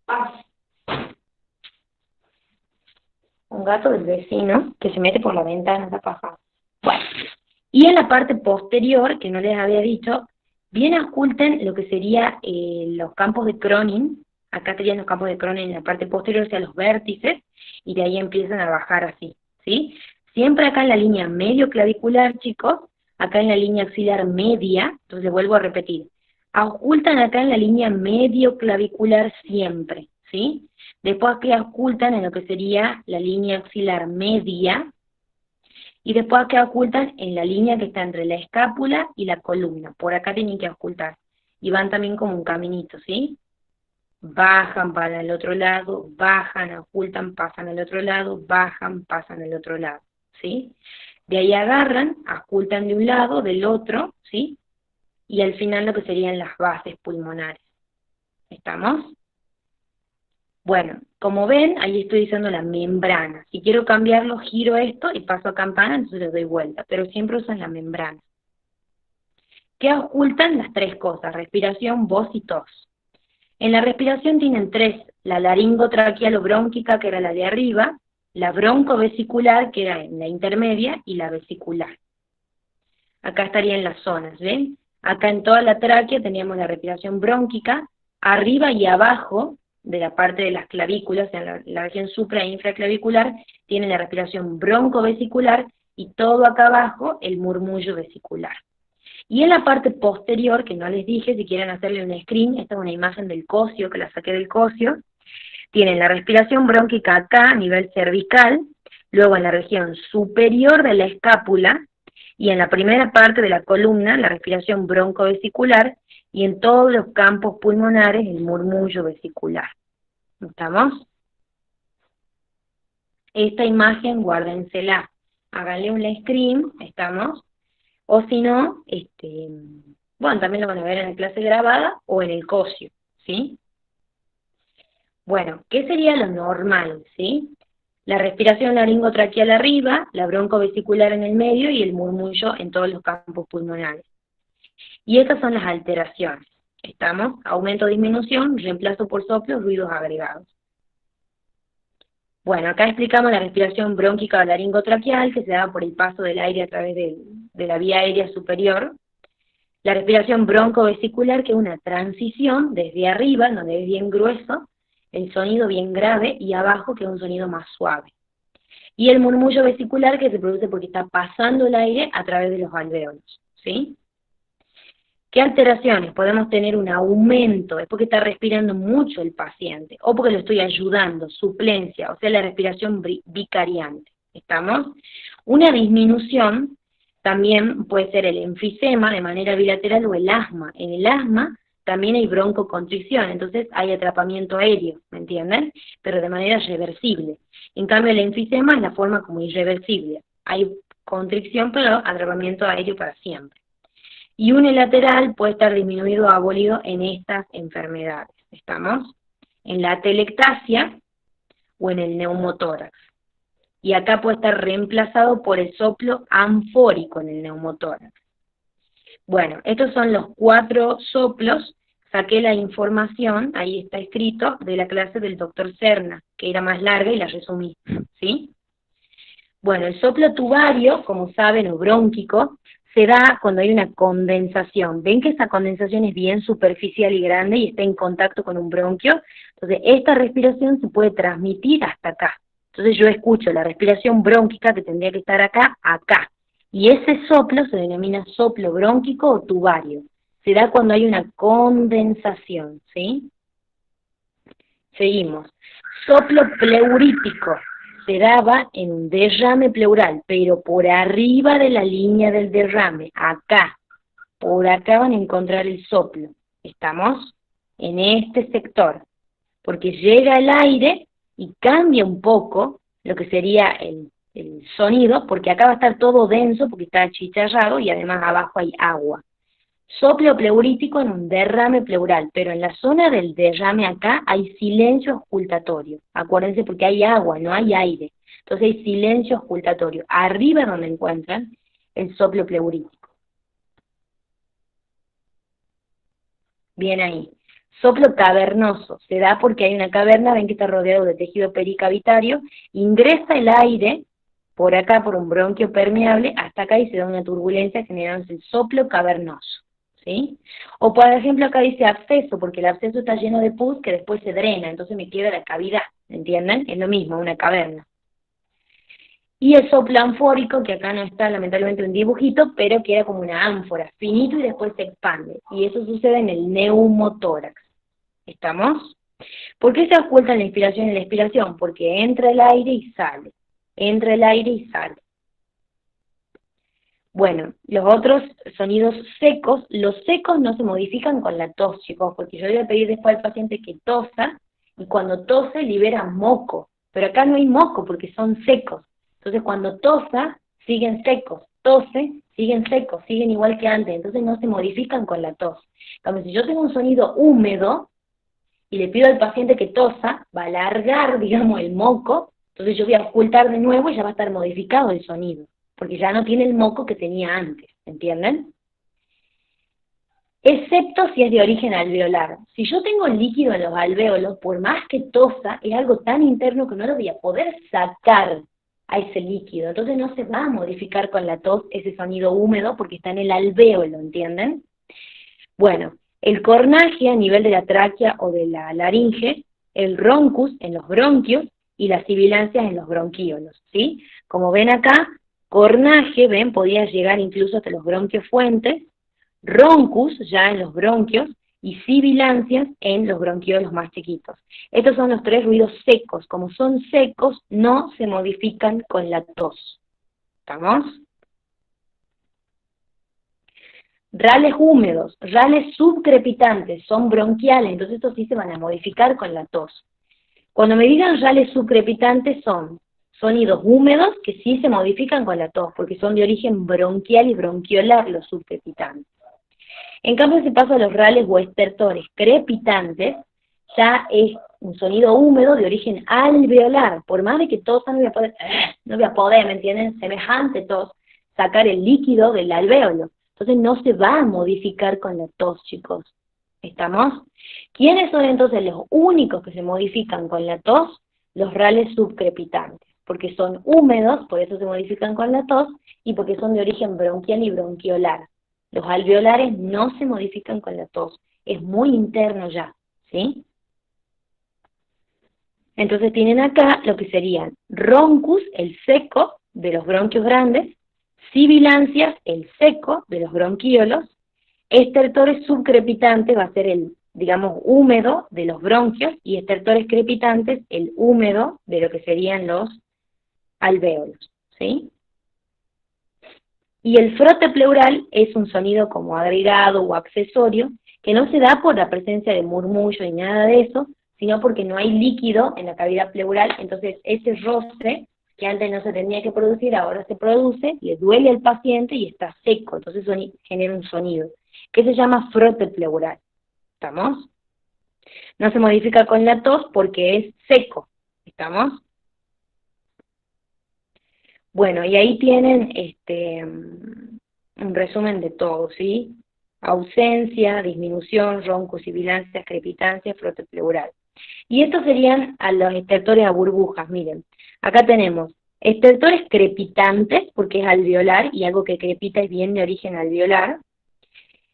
Vamos. Un gato del vecino que se mete por la ventana, está pasando. Bueno, y en la parte posterior, que no les había dicho, bien ausculten lo que sería los campos de Cronin. Acá estarían los campos de Cronin en la parte posterior, o sea, los vértices, y de ahí empiezan a bajar así, ¿sí? Siempre acá en la línea medio clavicular, chicos, acá en la línea axilar media, entonces vuelvo a repetir, auscultan acá en la línea medio clavicular siempre, ¿sí? Después que auscultan en lo que sería la línea axilar media, y después que ocultan en la línea que está entre la escápula y la columna. Por acá tienen que ocultar. Y van también como un caminito, ¿sí? Bajan, van al otro lado, bajan, ocultan, pasan al otro lado, bajan, pasan al otro lado, ¿sí? De ahí agarran, ocultan de un lado, del otro, ¿sí? Y al final lo que serían las bases pulmonares. ¿Estamos? Bueno, como ven, ahí estoy usando la membrana. Si quiero cambiarlo, giro esto y paso a campana, entonces le doy vuelta, pero siempre usan la membrana. ¿Qué ocultan? Las 3 cosas, respiración, voz y tos. En la respiración tienen 3, la laringotraquealo-brónquica, que era la de arriba, la broncovesicular, que era en la intermedia, y la vesicular. Acá estarían las zonas, ¿ven? Acá en toda la tráquea teníamos la respiración brónquica, arriba y abajo de la parte de las clavículas, en la región supra e infraclavicular, tiene la respiración broncovesicular y todo acá abajo el murmullo vesicular. Y en la parte posterior, que no les dije, si quieren hacerle un screen, esta es una imagen del cocio, que la saqué del cocio, tienen la respiración brónquica acá a nivel cervical, luego en la región superior de la escápula, y en la primera parte de la columna, la respiración broncovesicular, y en todos los campos pulmonares, el murmullo vesicular. ¿Estamos? Esta imagen, guárdensela. Háganle un screen, ¿estamos? O si no, bueno, también lo van a ver en la clase grabada o en el cocio, ¿sí? Bueno, ¿qué sería lo normal, sí? La respiración laringotraqueal arriba, la broncovesicular en el medio y el murmullo en todos los campos pulmonares. Y estas son las alteraciones. ¿Estamos? Aumento, disminución, reemplazo por soplo, ruidos agregados. Bueno, acá explicamos la respiración brónquica o laringotraqueal, que se da por el paso del aire a través de la vía aérea superior. La respiración broncovesicular, que es una transición desde arriba, donde es bien grueso, el sonido bien grave, y abajo, que es un sonido más suave. Y el murmullo vesicular, que se produce porque está pasando el aire a través de los alvéolos, ¿sí? ¿Qué alteraciones? Podemos tener un aumento, es porque está respirando mucho el paciente, o porque lo estoy ayudando, suplencia, o sea, la respiración vicariante. ¿Estamos? Una disminución también puede ser el enfisema de manera bilateral o el asma. En el asma también hay broncoconstricción, entonces hay atrapamiento aéreo, ¿me entienden? Pero de manera reversible. En cambio, el enfisema es la forma como irreversible. Hay constricción, pero atrapamiento aéreo para siempre. Y unilateral puede estar disminuido o abolido en estas enfermedades. ¿Estamos? En la atelectasia o en el neumotórax. Y acá puede estar reemplazado por el soplo anfórico en el neumotórax. Bueno, estos son los 4 soplos. Saqué la información, ahí está escrito, de la clase del doctor Serna, que era más larga y la resumí, ¿sí? Bueno, el soplo tubario, como saben, o brónquico, se da cuando hay una condensación. ¿Ven que esa condensación es bien superficial y grande y está en contacto con un bronquio? Entonces, esta respiración se puede transmitir hasta acá. Entonces yo escucho la respiración brónquica que tendría que estar acá, acá. Y ese soplo se denomina soplo brónquico o tubario. Se da cuando hay una condensación, ¿sí? Seguimos. Soplo pleurítico. Se daba en un derrame pleural, pero por arriba de la línea del derrame, acá. Por acá van a encontrar el soplo. ¿Estamos? En este sector. Porque llega el aire y cambia un poco lo que sería el sonido, porque acá va a estar todo denso, porque está achicharrado y además abajo hay agua. Soplo pleurítico en un derrame pleural, pero en la zona del derrame acá hay silencio auscultatorio. Acuérdense porque hay agua, no hay aire. Entonces hay silencio auscultatorio. Arriba donde encuentran el soplo pleurítico. Bien ahí. Soplo cavernoso, se da porque hay una caverna, ven que está rodeado de tejido pericavitario, ingresa el aire por acá, por un bronquio permeable, hasta acá y se da una turbulencia generándose el soplo cavernoso, ¿sí? O por ejemplo acá dice absceso, porque el absceso está lleno de pus que después se drena, entonces me queda la cavidad, ¿entienden? Es lo mismo, una caverna. Y el soplo anfórico, que acá no está lamentablemente un dibujito, pero queda como una ánfora, finito y después se expande. Y eso sucede en el neumotórax. ¿Estamos? ¿Por qué se oculta la inspiración y la expiración? Porque entra el aire y sale. Entra el aire y sale. Bueno, los otros sonidos secos, los secos no se modifican con la tos, chicos, porque yo le voy a pedir después al paciente que tosa, y cuando tose libera moco, pero acá no hay moco porque son secos. Entonces cuando tosa, siguen secos, tose, siguen secos, siguen igual que antes, entonces no se modifican con la tos. Como si yo tengo un sonido húmedo, y le pido al paciente que tosa, va a alargar, digamos, el moco, entonces yo voy a ocultar de nuevo y ya va a estar modificado el sonido, porque ya no tiene el moco que tenía antes, ¿entienden? Excepto si es de origen alveolar. Si yo tengo líquido en los alvéolos, por más que tosa, es algo tan interno que no lo voy a poder sacar a ese líquido, entonces no se va a modificar con la tos ese sonido húmedo porque está en el alvéolo, ¿entienden? Bueno, el cornaje a nivel de la tráquea o de la laringe, el roncus en los bronquios y las sibilancias en los bronquíolos, ¿sí? Como ven acá, cornaje, ven, podía llegar incluso hasta los bronquios fuentes, roncus ya en los bronquios y sibilancias en los bronquiolos más chiquitos. Estos son los 3 ruidos secos. Como son secos, no se modifican con la tos. ¿Estamos? Rales húmedos, rales subcrepitantes, son bronquiales, entonces estos sí se van a modificar con la tos. Cuando me digan rales subcrepitantes son sonidos húmedos que sí se modifican con la tos, porque son de origen bronquial y bronquiolar los subcrepitantes. En cambio, si paso a los rales o estertores crepitantes, ya es un sonido húmedo de origen alveolar. Por más de que tosa, no voy a poder, ¿me entienden? Semejante tos, sacar el líquido del alvéolo. Entonces no se va a modificar con la tos, chicos. ¿Estamos? ¿Quiénes son entonces los únicos que se modifican con la tos? Los rales subcrepitantes, porque son húmedos, por eso se modifican con la tos, y porque son de origen bronquial y bronquiolar. Los alveolares no se modifican con la tos, es muy interno ya, ¿sí? Entonces tienen acá lo que serían roncus, el seco, de los bronquios grandes, sibilancias, el seco, de los bronquíolos, estertores subcrepitantes va a ser el, digamos, húmedo de los bronquios, y estertores crepitantes, el húmedo de lo que serían los alvéolos, ¿sí? Y el frote pleural es un sonido como agregado o accesorio que no se da por la presencia de murmullo ni nada de eso, sino porque no hay líquido en la cavidad pleural, entonces ese roce que antes no se tenía que producir, ahora se produce, le duele al paciente y está seco, entonces genera un sonido, que se llama frote pleural. ¿Estamos? No se modifica con la tos porque es seco. ¿Estamos? Bueno, y ahí tienen un resumen de todo, ¿sí? Ausencia, disminución, ronco, sibilancia, crepitancia, frote pleural. Y estos serían a los estertores a burbujas, miren. Acá tenemos estertores crepitantes, porque es alveolar, y algo que crepita es bien de origen alveolar.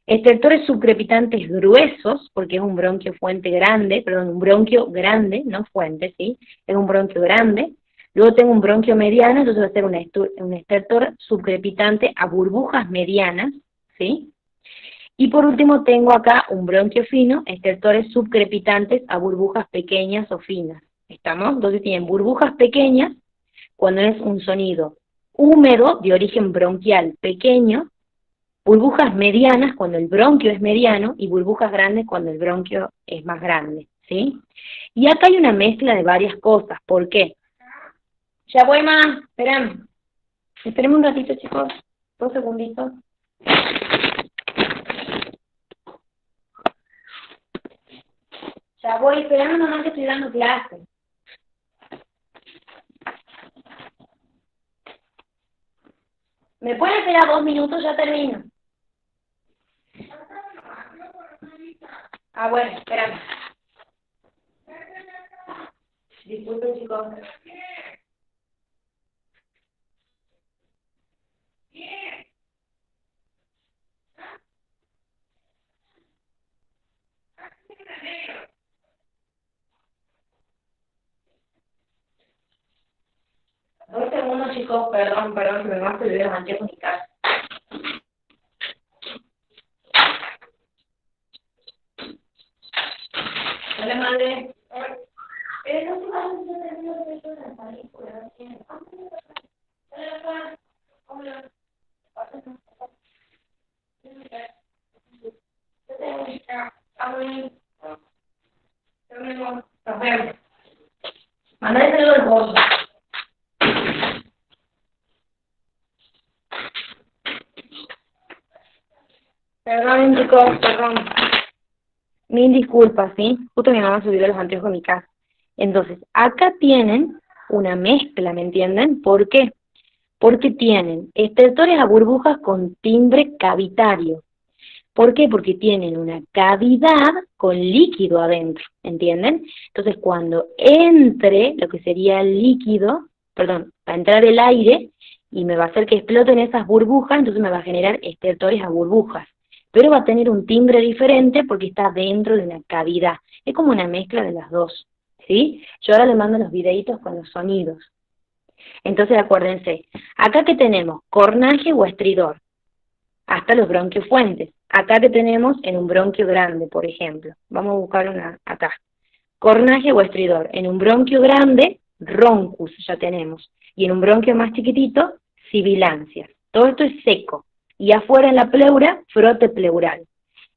Estertores subcrepitantes gruesos, porque es un bronquio fuente grande, perdón, un bronquio grande, no fuente, ¿sí? Es un bronquio grande. Luego tengo un bronquio mediano, entonces va a ser un estertor subcrepitante a burbujas medianas, ¿sí? Y por último tengo acá un bronquio fino, estertores subcrepitantes a burbujas pequeñas o finas. ¿Estamos? Entonces tienen burbujas pequeñas cuando es un sonido húmedo de origen bronquial pequeño, burbujas medianas cuando el bronquio es mediano y burbujas grandes cuando el bronquio es más grande, ¿sí? Y acá hay una mezcla de varias cosas. ¿Por qué? Ya voy más, esperame. Esperemos un ratito, chicos, 2 segunditos. Ya voy, esperando nomás que estoy dando clase. ¿Me pueden esperar 2 minutos? Ya termino. Ah, bueno, espérame. Disculpen, chicos. Dos segundos, chicos, perdón, que me va a servir los anteojos en mi casa. Hola, madre. Pero no se va a hacer la película. Hola. Nos vemos. Mándale el bolso. Perdón, chicos, perdón. Mil disculpas, ¿sí? Justo mi mamá subió los anteojos de mi casa. Entonces, acá tienen una mezcla, ¿me entienden? ¿Por qué? Porque tienen estertores a burbujas con timbre cavitario. ¿Por qué? Porque tienen una cavidad con líquido adentro, ¿entienden? Entonces, cuando entre lo que sería el líquido, perdón, va a entrar el aire y me va a hacer que exploten esas burbujas, entonces me va a generar estertores a burbujas. Pero va a tener un timbre diferente porque está dentro de una cavidad. Es como una mezcla de las dos, ¿sí? Yo ahora les mando los videitos con los sonidos. Entonces, acuérdense, acá que tenemos cornaje o estridor, hasta los bronquios fuentes. Acá que tenemos en un bronquio grande, por ejemplo. Vamos a buscar una acá. Cornaje o estridor. En un bronquio grande, roncus ya tenemos. Y en un bronquio más chiquitito, sibilancia. Todo esto es seco. Y afuera en la pleura, frote pleural.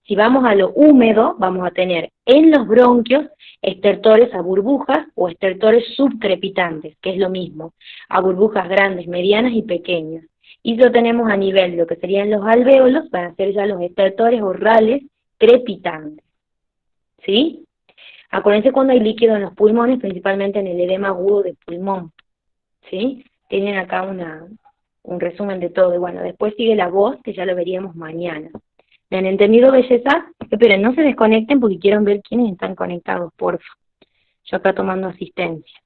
Si vamos a lo húmedo, vamos a tener en los bronquios estertores a burbujas o estertores subcrepitantes, que es lo mismo, a burbujas grandes, medianas y pequeñas. Y lo tenemos a nivel de lo que serían los alvéolos, van a ser ya los estertores orales crepitantes. ¿Sí? Acuérdense cuando hay líquido en los pulmones, principalmente en el edema agudo de pulmón. ¿Sí? Tienen acá un resumen de todo. Y bueno, después sigue la voz, que ya lo veríamos mañana. ¿Me han entendido, belleza? Esperen, no se desconecten porque quiero ver quiénes están conectados, porfa. Yo acá tomando asistencia.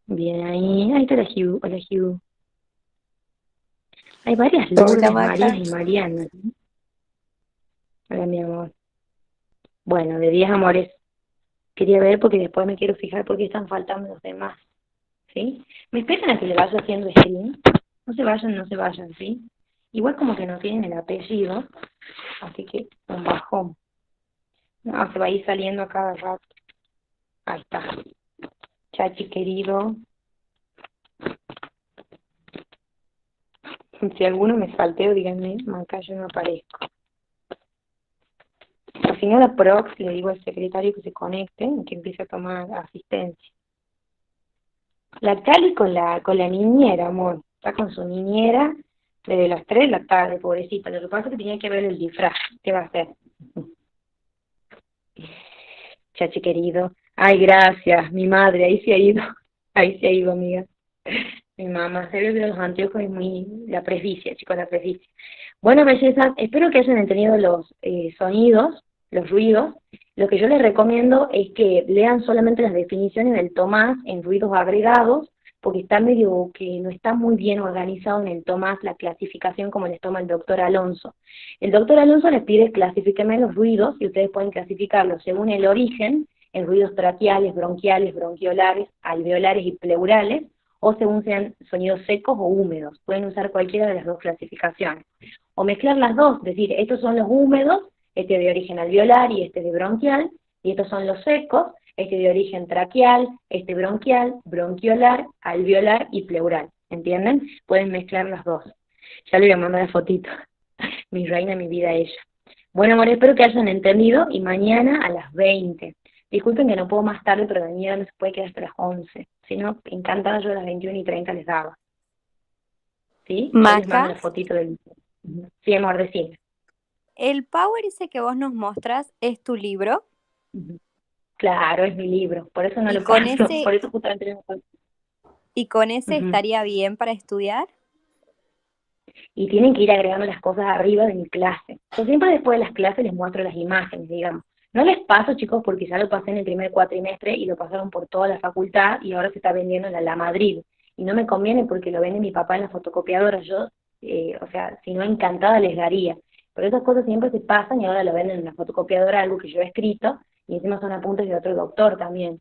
Bien, ahí está la Hugh. Hola, Hugh. Hay varias Hola, Lourdes, Maca. Marías y Marianas. Hola, mi amor. Bueno, de 10 amores. Quería ver porque después me quiero fijar por qué están faltando los demás. ¿Sí? ¿Me esperan a que le vaya haciendo stream? No se vayan, no se vayan, ¿sí? Igual como que no tienen el apellido, así que un bajón. No, se va a ir saliendo a cada rato. Ahí está. Chachi querido. Si alguno me falteo, díganme, Maca, yo no aparezco. la señora Prox, le digo al secretario que se conecte y que empiece a tomar asistencia. La Cali con la niñera, amor. Está con su niñera desde las 3 de la tarde, pobrecita. Lo que pasa es que tenía que ver el disfraz. ¿Qué va a hacer? Chachi querido. Ay, gracias, mi madre, ahí se ha ido. Ahí se ha ido, amiga. Mi mamá, se ve que los anteojos es muy... La presbicia, chicos, la presbicia. Bueno, bellezas, espero que hayan entendido los sonidos, los ruidos. Lo que yo les recomiendo es que lean solamente las definiciones del Tomás en ruidos agregados, porque está medio que no está muy bien organizado en el Tomás la clasificación como les toma el doctor Alonso. El doctor Alonso les pide clasificarme los ruidos y ustedes pueden clasificarlos según el origen, en ruidos traqueales, bronquiales, bronquiolares, alveolares y pleurales, o según sean sonidos secos o húmedos. Pueden usar cualquiera de las dos clasificaciones. O mezclar las dos, es decir, estos son los húmedos, este de origen alveolar y este de bronquial, y estos son los secos, este de origen traqueal, este bronquial, bronquiolar, alveolar y pleural. ¿Entienden? Pueden mezclar las dos. Ya le voy a mandar la fotito. Mi reina, mi vida, ella. Bueno, amor, espero que hayan entendido y mañana a las 20. Disculpen que no puedo más tarde, pero la niña no se puede quedar hasta las 11. Si no, encantada yo a las 21:30 les daba. ¿Sí? Ahí les mando Maca, la fotito del... Ujú. Sí, amor, decime. el Power ese que vos nos mostras es tu libro Ujú. Claro, es mi libro, por eso no y lo con paso, por ese eso justamente no lo paso. y con ese Ujú. estaría bien para estudiar. Y tienen que ir agregando las cosas arriba de mi clase. Yo siempre después de las clases les muestro las imágenes, digamos. No les paso, chicos, porque ya lo pasé en el primer cuatrimestre y lo pasaron por toda la facultad y ahora se está vendiendo en la Madrid. Y no me conviene porque lo vende mi papá en la fotocopiadora. Yo, o sea, si no encantada les daría. Pero esas cosas siempre se pasan y ahora lo venden en la fotocopiadora, algo que yo he escrito, y encima son apuntes de otro doctor también,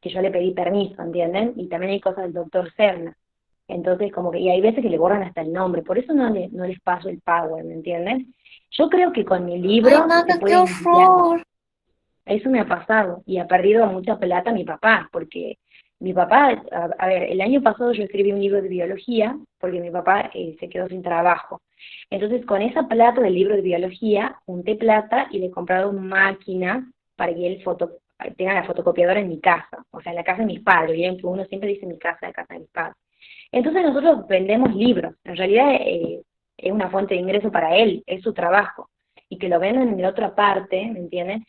que yo le pedí permiso, ¿entienden? Y también hay cosas del doctor Serna. Entonces, como que, y hay veces que le borran hasta el nombre, por eso no les paso el Power, ¿me entienden? Yo creo que con mi Ay, libro se Maca, qué puede iniciar. horror. Eso me ha pasado, y ha perdido mucha plata mi papá, porque mi papá, a ver, el año pasado yo escribí un libro de biología, porque mi papá se quedó sin trabajo. Entonces, con esa plata del libro de biología, junté plata y le he comprado máquinas para que él tenga la fotocopiadora en mi casa, o sea, en la casa de mis padres, bien que uno siempre dice mi casa, la casa de mis padres. Entonces nosotros vendemos libros, en realidad es una fuente de ingreso para él, es su trabajo, y que lo vendan en la otra parte, ¿me entienden?